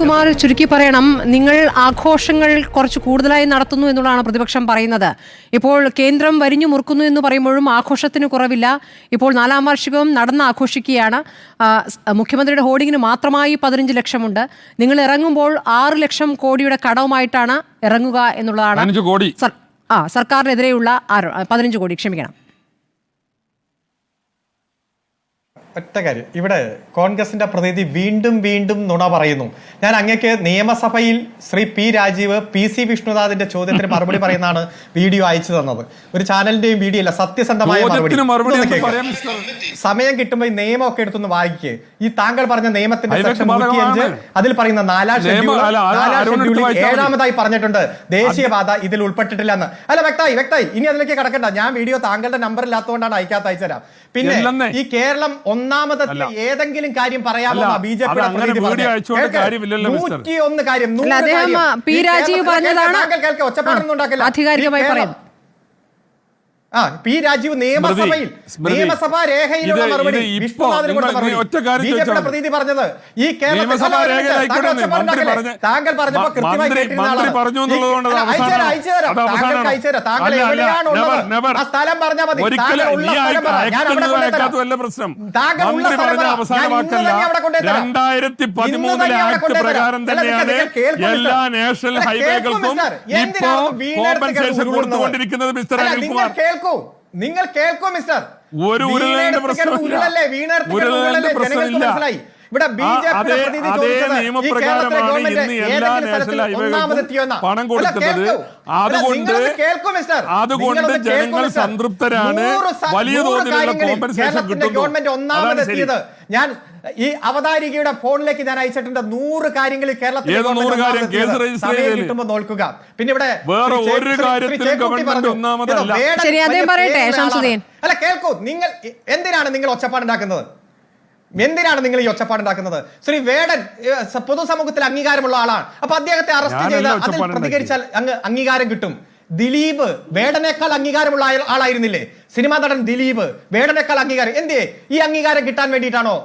കുമാർ, ചുരുക്കി പറയണം, നിങ്ങൾ ആഘോഷങ്ങൾ കുറച്ച് കൂടുതലായി നടത്തുന്നു എന്നുള്ളതാണ് പ്രതിപക്ഷം പറയുന്നത്. ഇപ്പോൾ കേന്ദ്രം വരിഞ്ഞു മുറുക്കുന്നു എന്ന് പറയുമ്പോഴും ആഘോഷത്തിന് കുറവില്ല. ഇപ്പോൾ 4ാം വാർഷികവും നടന്ന് ആഘോഷിക്കുകയാണ്. മുഖ്യമന്ത്രിയുടെ ഹോർഡിങ്ങിന് മാത്രമായി 15 ലക്ഷമുണ്ട്. നിങ്ങൾ ഇറങ്ങുമ്പോൾ 6 ലക്ഷം കോടിയുടെ കടവുമായിട്ടാണ് ഇറങ്ങുക എന്നുള്ളതാണ് സർക്കാരിനെതിരെയുള്ള 15 കോടി, ക്ഷമിക്കണം. ഒറ്റ കാര്യം, ഇവിടെ കോൺഗ്രസിന്റെ പ്രതിനിധി വീണ്ടും വീണ്ടും നുണ പറയുന്നു. ഞാൻ അങ്ങേക്ക് നിയമസഭയിൽ ശ്രീ പി രാജീവ് PC വിഷ്ണുനാഥിന്റെ ചോദ്യത്തിന് മറുപടി പറയുന്നതാണ് വീഡിയോ അയച്ചു തന്നത്. ഒരു ചാനലിന്റെയും വീഡിയോ അല്ല, സത്യസന്ധമായ മറുപടി. സമയം കിട്ടുമ്പോൾ ഈ നിയമമൊക്കെ എടുത്തൊന്ന് വായിക്കേ. ഈ താങ്കൾ പറഞ്ഞ നിയമത്തിന്റെ സെക്ഷൻ 105 അതിൽ പറയുന്ന 4ാം ഷെഡ്യൂളിൽ 7ാമതായി പറഞ്ഞിട്ടുണ്ട് ദേശീയപാത ഇതിൽ ഉൾപ്പെട്ടിട്ടില്ല എന്ന്. അല്ല, വ്യക്തമായി. ഇനി അതിലേക്ക് കടക്കണ്ട. ഞാൻ വീഡിയോ താങ്കളുടെ നമ്പർ ഇല്ലാത്തതുകൊണ്ടാണ് അയച്ചുതരാം. പിന്നെ ഈ കേരളം ഒന്നാമതെത്തിയ ഏതെങ്കിലും കാര്യം പറയാമോ? BJP പി രാജീവ് നിയമസഭാ രേഖയിലുള്ള മറുപടി വിഷ്ണുനാഥിന് കൊടുത്ത മറുപടി. BJP പ്രതിനിധി പറഞ്ഞത് ഈ താങ്കൾ പറഞ്ഞപ്പോ കൃത്യമായി താങ്കൾ എവിടെയാണുള്ളത് ആ സ്ഥലം പറഞ്ഞാൽ മതി. താങ്കൾ ഉള്ള സ്ഥലം പറ, ഞാൻ അവിടെ കൊണ്ടുതരാം. താങ്കൾ ഉള്ള സ്ഥലം പറ, ഞാൻ ഇന്ന് തന്നെ അവിടെ കൊണ്ടുതരാം. 2013 ആക്ട് പ്രകാരം തന്നെയാണ് എല്ലാ നാഷണൽ ഹൈവേകൾക്കും ഇപ്പോ കോമ്പൻസേഷൻ കൊടുത്തുകൊണ്ടിരിക്കുന്നത്. മിസ്റ്റർ അനിൽകുമാർ, നിങ്ങൾ കേൾക്കൂ മിസ്റ്റർ. ഒരു ഉരുളന്റെ പ്രശ്നമില്ല. മനസ്സിലായി. ഇവിടെ BJP പ്രതിനിധി നിയമപ്രകാരമാണ് ഇന്ന് എല്ലാ നാഷണൽ ഹൈവേകൾക്കും പണം കൊടുക്കുന്നത്. അതുകൊണ്ട് ജനങ്ങൾ സംതൃപ്തരാണ്. വലിയ തോതിലുള്ള കോമ്പൻസേഷൻ കിട്ടുന്നു. ഞാൻ ഈ അവതാരികയുടെ ഫോണിലേക്ക് ഞാൻ അയച്ചിട്ടുണ്ട് 100 കാര്യങ്ങളിൽ കേരളത്തിൽ കിട്ടുമ്പോൾ നോക്കുക. പിന്നെ ഇവിടെ വേറെ ഒരു കാര്യത്തിലും ഗവൺമെന്റ് ഒന്നാമതല്ല. അല്ല, കേൾക്കൂ. നിങ്ങൾ എന്തിനാണ് നിങ്ങൾ ഒച്ചപ്പാടുണ്ടാക്കുന്നത്? ഈ ഒച്ചപ്പാടുണ്ടാക്കുന്നത്? ശ്രീ വേടൻ പൊതുസമൂഹത്തിൽ അംഗീകാരമുള്ള ആളാണ്. അപ്പൊ അദ്ദേഹത്തെ അറസ്റ്റ് ചെയ്ത് അതിൽ പ്രതികരിച്ചാൽ അംഗീകാരം കിട്ടും. ദിലീപ് വേടനേക്കാൾ അംഗീകാരമുള്ള ആളായിരുന്നില്ലേ? സിനിമാ നടൻ ദിലീപ് വേടനേക്കാൾ അംഗീകാരം. എന്തേ ഈ അംഗീകാരം കിട്ടാൻ വേണ്ടിയിട്ടാണോ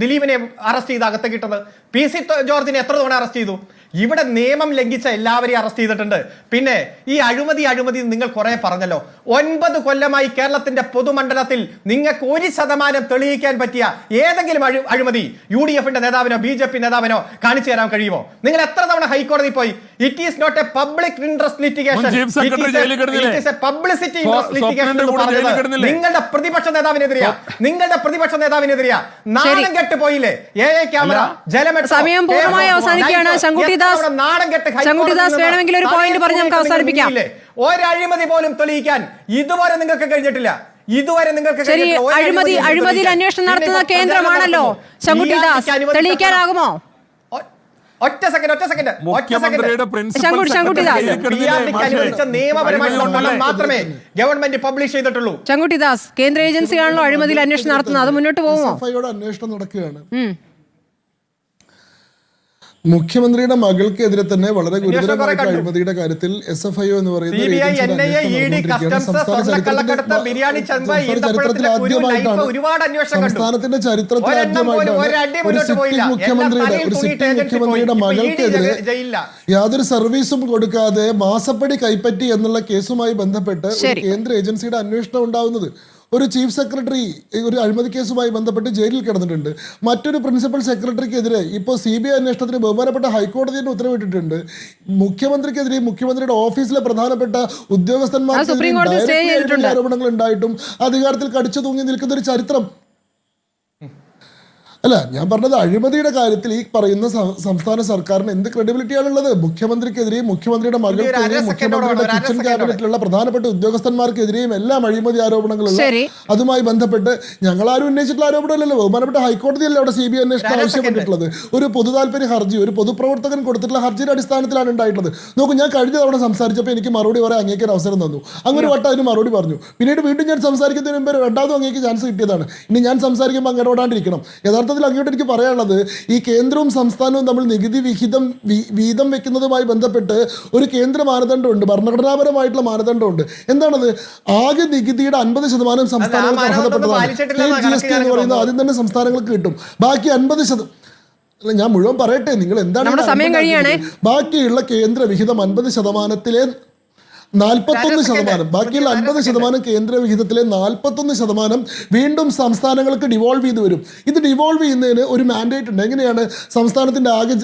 ദിലീപിനെ അറസ്റ്റ് ചെയ്ത് അകത്ത് കിട്ടുന്നത്? PC ജോർജിനെ എത്ര തവണ അറസ്റ്റ് ചെയ്തു? ഇവിടെ നിയമം ലംഘിച്ച എല്ലാവരെയും അറസ്റ്റ് ചെയ്തിട്ടുണ്ട്. പിന്നെ ഈ അഴിമതി നിങ്ങൾ കുറെ പറഞ്ഞല്ലോ. 9 കൊല്ലമായി കേരളത്തിന്റെ പൊതുമണ്ഡലത്തിൽ നിങ്ങൾക്ക് 1% തെളിയിക്കാൻ പറ്റിയ ഏതെങ്കിലും അഴിമതി UDFന്റെ നേതാവിനോ BJP നേതാവിനോ കാണിച്ചു തരാൻ കഴിയുമോ? നിങ്ങൾ എത്ര തവണ ഹൈക്കോടതി പോയി? It is not a public interest litigation, it is a publicity interest litigation എന്ന് പറഞ്ഞത് നിങ്ങളുടെ പ്രതിപക്ഷ നേതാവിനെതിരെയാ. നാണം കെട്ട് പോയില്ലേ? AA ക്യാമറ, സമയം പൂർണ്ണമായി അവസാനിക്കുകയാണ്. ശങ്കുട്ടിദാസ് വേണമെങ്കിൽ ഒരു പോയിന്റ് പറഞ്ഞ് നമുക്ക് അവസാനിപ്പിക്കാം. ഒരഴിമതി പോലും തെളിയിക്കാൻ ഇതുവരെ നിങ്ങൾക്ക് കഴിഞ്ഞിട്ടില്ല. അഴിമതിയിൽ അന്വേഷണം നടത്തുന്ന കേന്ദ്രമാണല്ലോ ശങ്കുട്ടിദാസ്. തെളിയിക്കാനാകുമോ? ഒറ്റ സെക്കൻഡ്. മാത്രമേ ഗവൺമെന്റ് പബ്ലിഷ് ചെയ്തിട്ടുള്ളൂ. ശങ്കുട്ടിദാസ്, കേന്ദ്ര ഏജൻസിയാണല്ലോ അഴിമതിയിൽ അന്വേഷണം നടത്തുന്നത്. അത് മുന്നോട്ട് പോകുമോ? അന്വേഷണം നടക്കുകയാണ്. മുഖ്യമന്ത്രിയുടെ മകൾക്കെതിരെ തന്നെ വളരെ ഗുരുതരമായ അഴിമതിയുടെ കാര്യത്തിൽ SFIO എന്ന് പറയുന്ന സംസ്ഥാനത്തിന്റെ ചരിത്രത്തിൽ ആദ്യമായിട്ടാണ് ഒരു സിറ്റിംഗ് മുഖ്യമന്ത്രിയുടെ മകൾക്കെതിരെ യാതൊരു സർവീസും കൊടുക്കാതെ മാസപ്പടി കൈപ്പറ്റി എന്നുള്ള കേസുമായി ബന്ധപ്പെട്ട് ഒരു കേന്ദ്ര ഏജൻസിയുടെ അന്വേഷണം ഉണ്ടാവുന്നത്. ഒരു ചീഫ് സെക്രട്ടറി ഒരു അഴിമതി കേസുമായി ബന്ധപ്പെട്ട് ജയിലിൽ കിടന്നിട്ടുണ്ട്. മറ്റൊരു പ്രിൻസിപ്പൽ സെക്രട്ടറിക്കെതിരെ ഇപ്പോൾ CBI അന്വേഷണത്തിന് ബഹുമാനപ്പെട്ട ഹൈക്കോടതി തന്നെ ഉത്തരവിട്ടിട്ടുണ്ട്. മുഖ്യമന്ത്രിക്കെതിരെ മുഖ്യമന്ത്രിയുടെ ഓഫീസിലെ പ്രധാനപ്പെട്ട ഉദ്യോഗസ്ഥന്മാർക്കെതിരെ ആരോപണങ്ങൾ ഉണ്ടായിട്ടും അധികാരത്തിൽ കടിച്ചു തൂങ്ങി നിൽക്കുന്ന ഒരു ചരിത്രം. അല്ല, ഞാൻ പറഞ്ഞത് അഴിമതിയുടെ കാര്യത്തിൽ ഈ പറയുന്ന സംസ്ഥാന സർക്കാരിന് എന്ത് ക്രെഡിബിലിറ്റിയാണുള്ളത്? മുഖ്യമന്ത്രിക്കെതിരെയും മുഖ്യമന്ത്രിയുടെ മകൾക്കെതിരെയും മുഖ്യമന്ത്രിയുടെ കിച്ചൺ ക്യാബിനറ്റിലുള്ള പ്രധാനപ്പെട്ട ഉദ്യോഗസ്ഥന്മാർക്കെതിരെയും എല്ലാം അഴിമതി ആരോപണങ്ങളുള്ള അതുമായി ബന്ധപ്പെട്ട് ഞങ്ങളാരും ഉന്നയിച്ചിട്ടുള്ള ആരോപണമല്ലല്ലോ. ബഹുമാനപ്പെട്ട ഹൈക്കോടതിയല്ലേ അവിടെ CBI അന്വേഷണം ആവശ്യപ്പെട്ടിട്ടുള്ളത്. ഒരു പൊതുതാൽപര്യ ഹർജി, ഒരു പൊതുപ്രവർത്തകൻ കൊടുത്തിട്ടുള്ള ഹർജിയുടെ അടിസ്ഥാനത്തിലാണ് ഉണ്ടായിട്ടുള്ളത്. നോക്കൂ, ഞാൻ കഴിഞ്ഞ തവണ സംസാരിച്ചപ്പോൾ എനിക്ക് മറുപടി പറയാൻ അങ്ങേക്ക് അവസരം തന്നു. അങ്ങനെ ഒരു വട്ടം അതിന് മറുപടി പറഞ്ഞു. പിന്നീട് വീണ്ടും ഞാൻ സംസാരിക്കുന്നതിന് മുമ്പ് രണ്ടാമതും അങ്ങേക്ക് ചാൻസ് കിട്ടിയതാണ്. ഇനി ഞാൻ സംസാരിക്കുമ്പോൾ അങ്ങോട്ടാണ്ടിരിക്കണം. യഥാർത്ഥത്തിൽ അങ്ങോട്ട് എനിക്ക് പറയാനുള്ളത്, ഈ കേന്ദ്രവും സംസ്ഥാനവും തമ്മിൽ നികുതി വീതം വെക്കുന്നതുമായി ബന്ധപ്പെട്ട് ഒരു കേന്ദ്ര മാനദണ്ഡമുണ്ട്, ഭരണഘടനാപരമായിട്ടുള്ള മാനദണ്ഡമുണ്ട്. എന്താണത്? ആകെ നികുതിയുടെ 50% സംസ്ഥാനങ്ങൾക്ക് അർഹതപ്പെട്ടതാണ്. സ്റ്റേറ്റ് GST എന്ന് പറയുന്നത് ആദ്യം തന്നെ സംസ്ഥാനങ്ങൾക്ക് കിട്ടും. ബാക്കി 50%. അല്ല, ഞാൻ മുഴുവൻ പറയട്ടെ, നിങ്ങൾ എന്താണ് ബാക്കിയുള്ള കേന്ദ്ര വിഹിതം 50%-ത്തിലെ 41%, ബാക്കിയുള്ള 50% കേന്ദ്ര വിഹിതത്തിലെ 41% വീണ്ടും സംസ്ഥാനങ്ങൾക്ക് ഡിവോൾവ് ചെയ്ത് വരും. ഇത് ഡിവോൾവ് ചെയ്യുന്നതിന് ഒരു മാൻഡേറ്റ് ഉണ്ട്. എങ്ങനെയാണ്? സംസ്ഥാനത്തിന്റെ ആകെ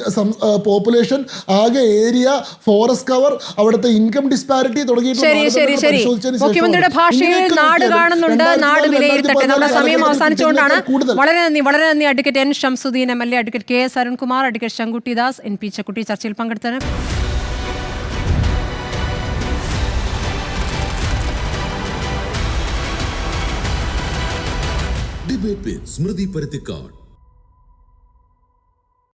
പോപ്പുലേഷൻ, ആകെ ഏരിയ, ഫോറസ്റ്റ് കവർ, അവിടുത്തെ ഇൻകം ഡിസ്പാരിറ്റി തുടങ്ങിയിട്ടുള്ള മുഖ്യമന്ത്രിയുടെ ഭാഷയിൽ നാട് കാണുന്നുണ്ട്, നാട് വിലയിരുത്തട്ടെ. നമ്മുടെ സമയം അവസാനിച്ചുകൊണ്ടാണ്. വളരെ നന്ദി advocate N. Shamsuddin MLA, advocate KS Arunkumar, advocate Shankuttidas, NP Chakkutty ചർച്ചയിൽ പങ്കെടുത്തത്. Debate with Smruthi Paruthikad.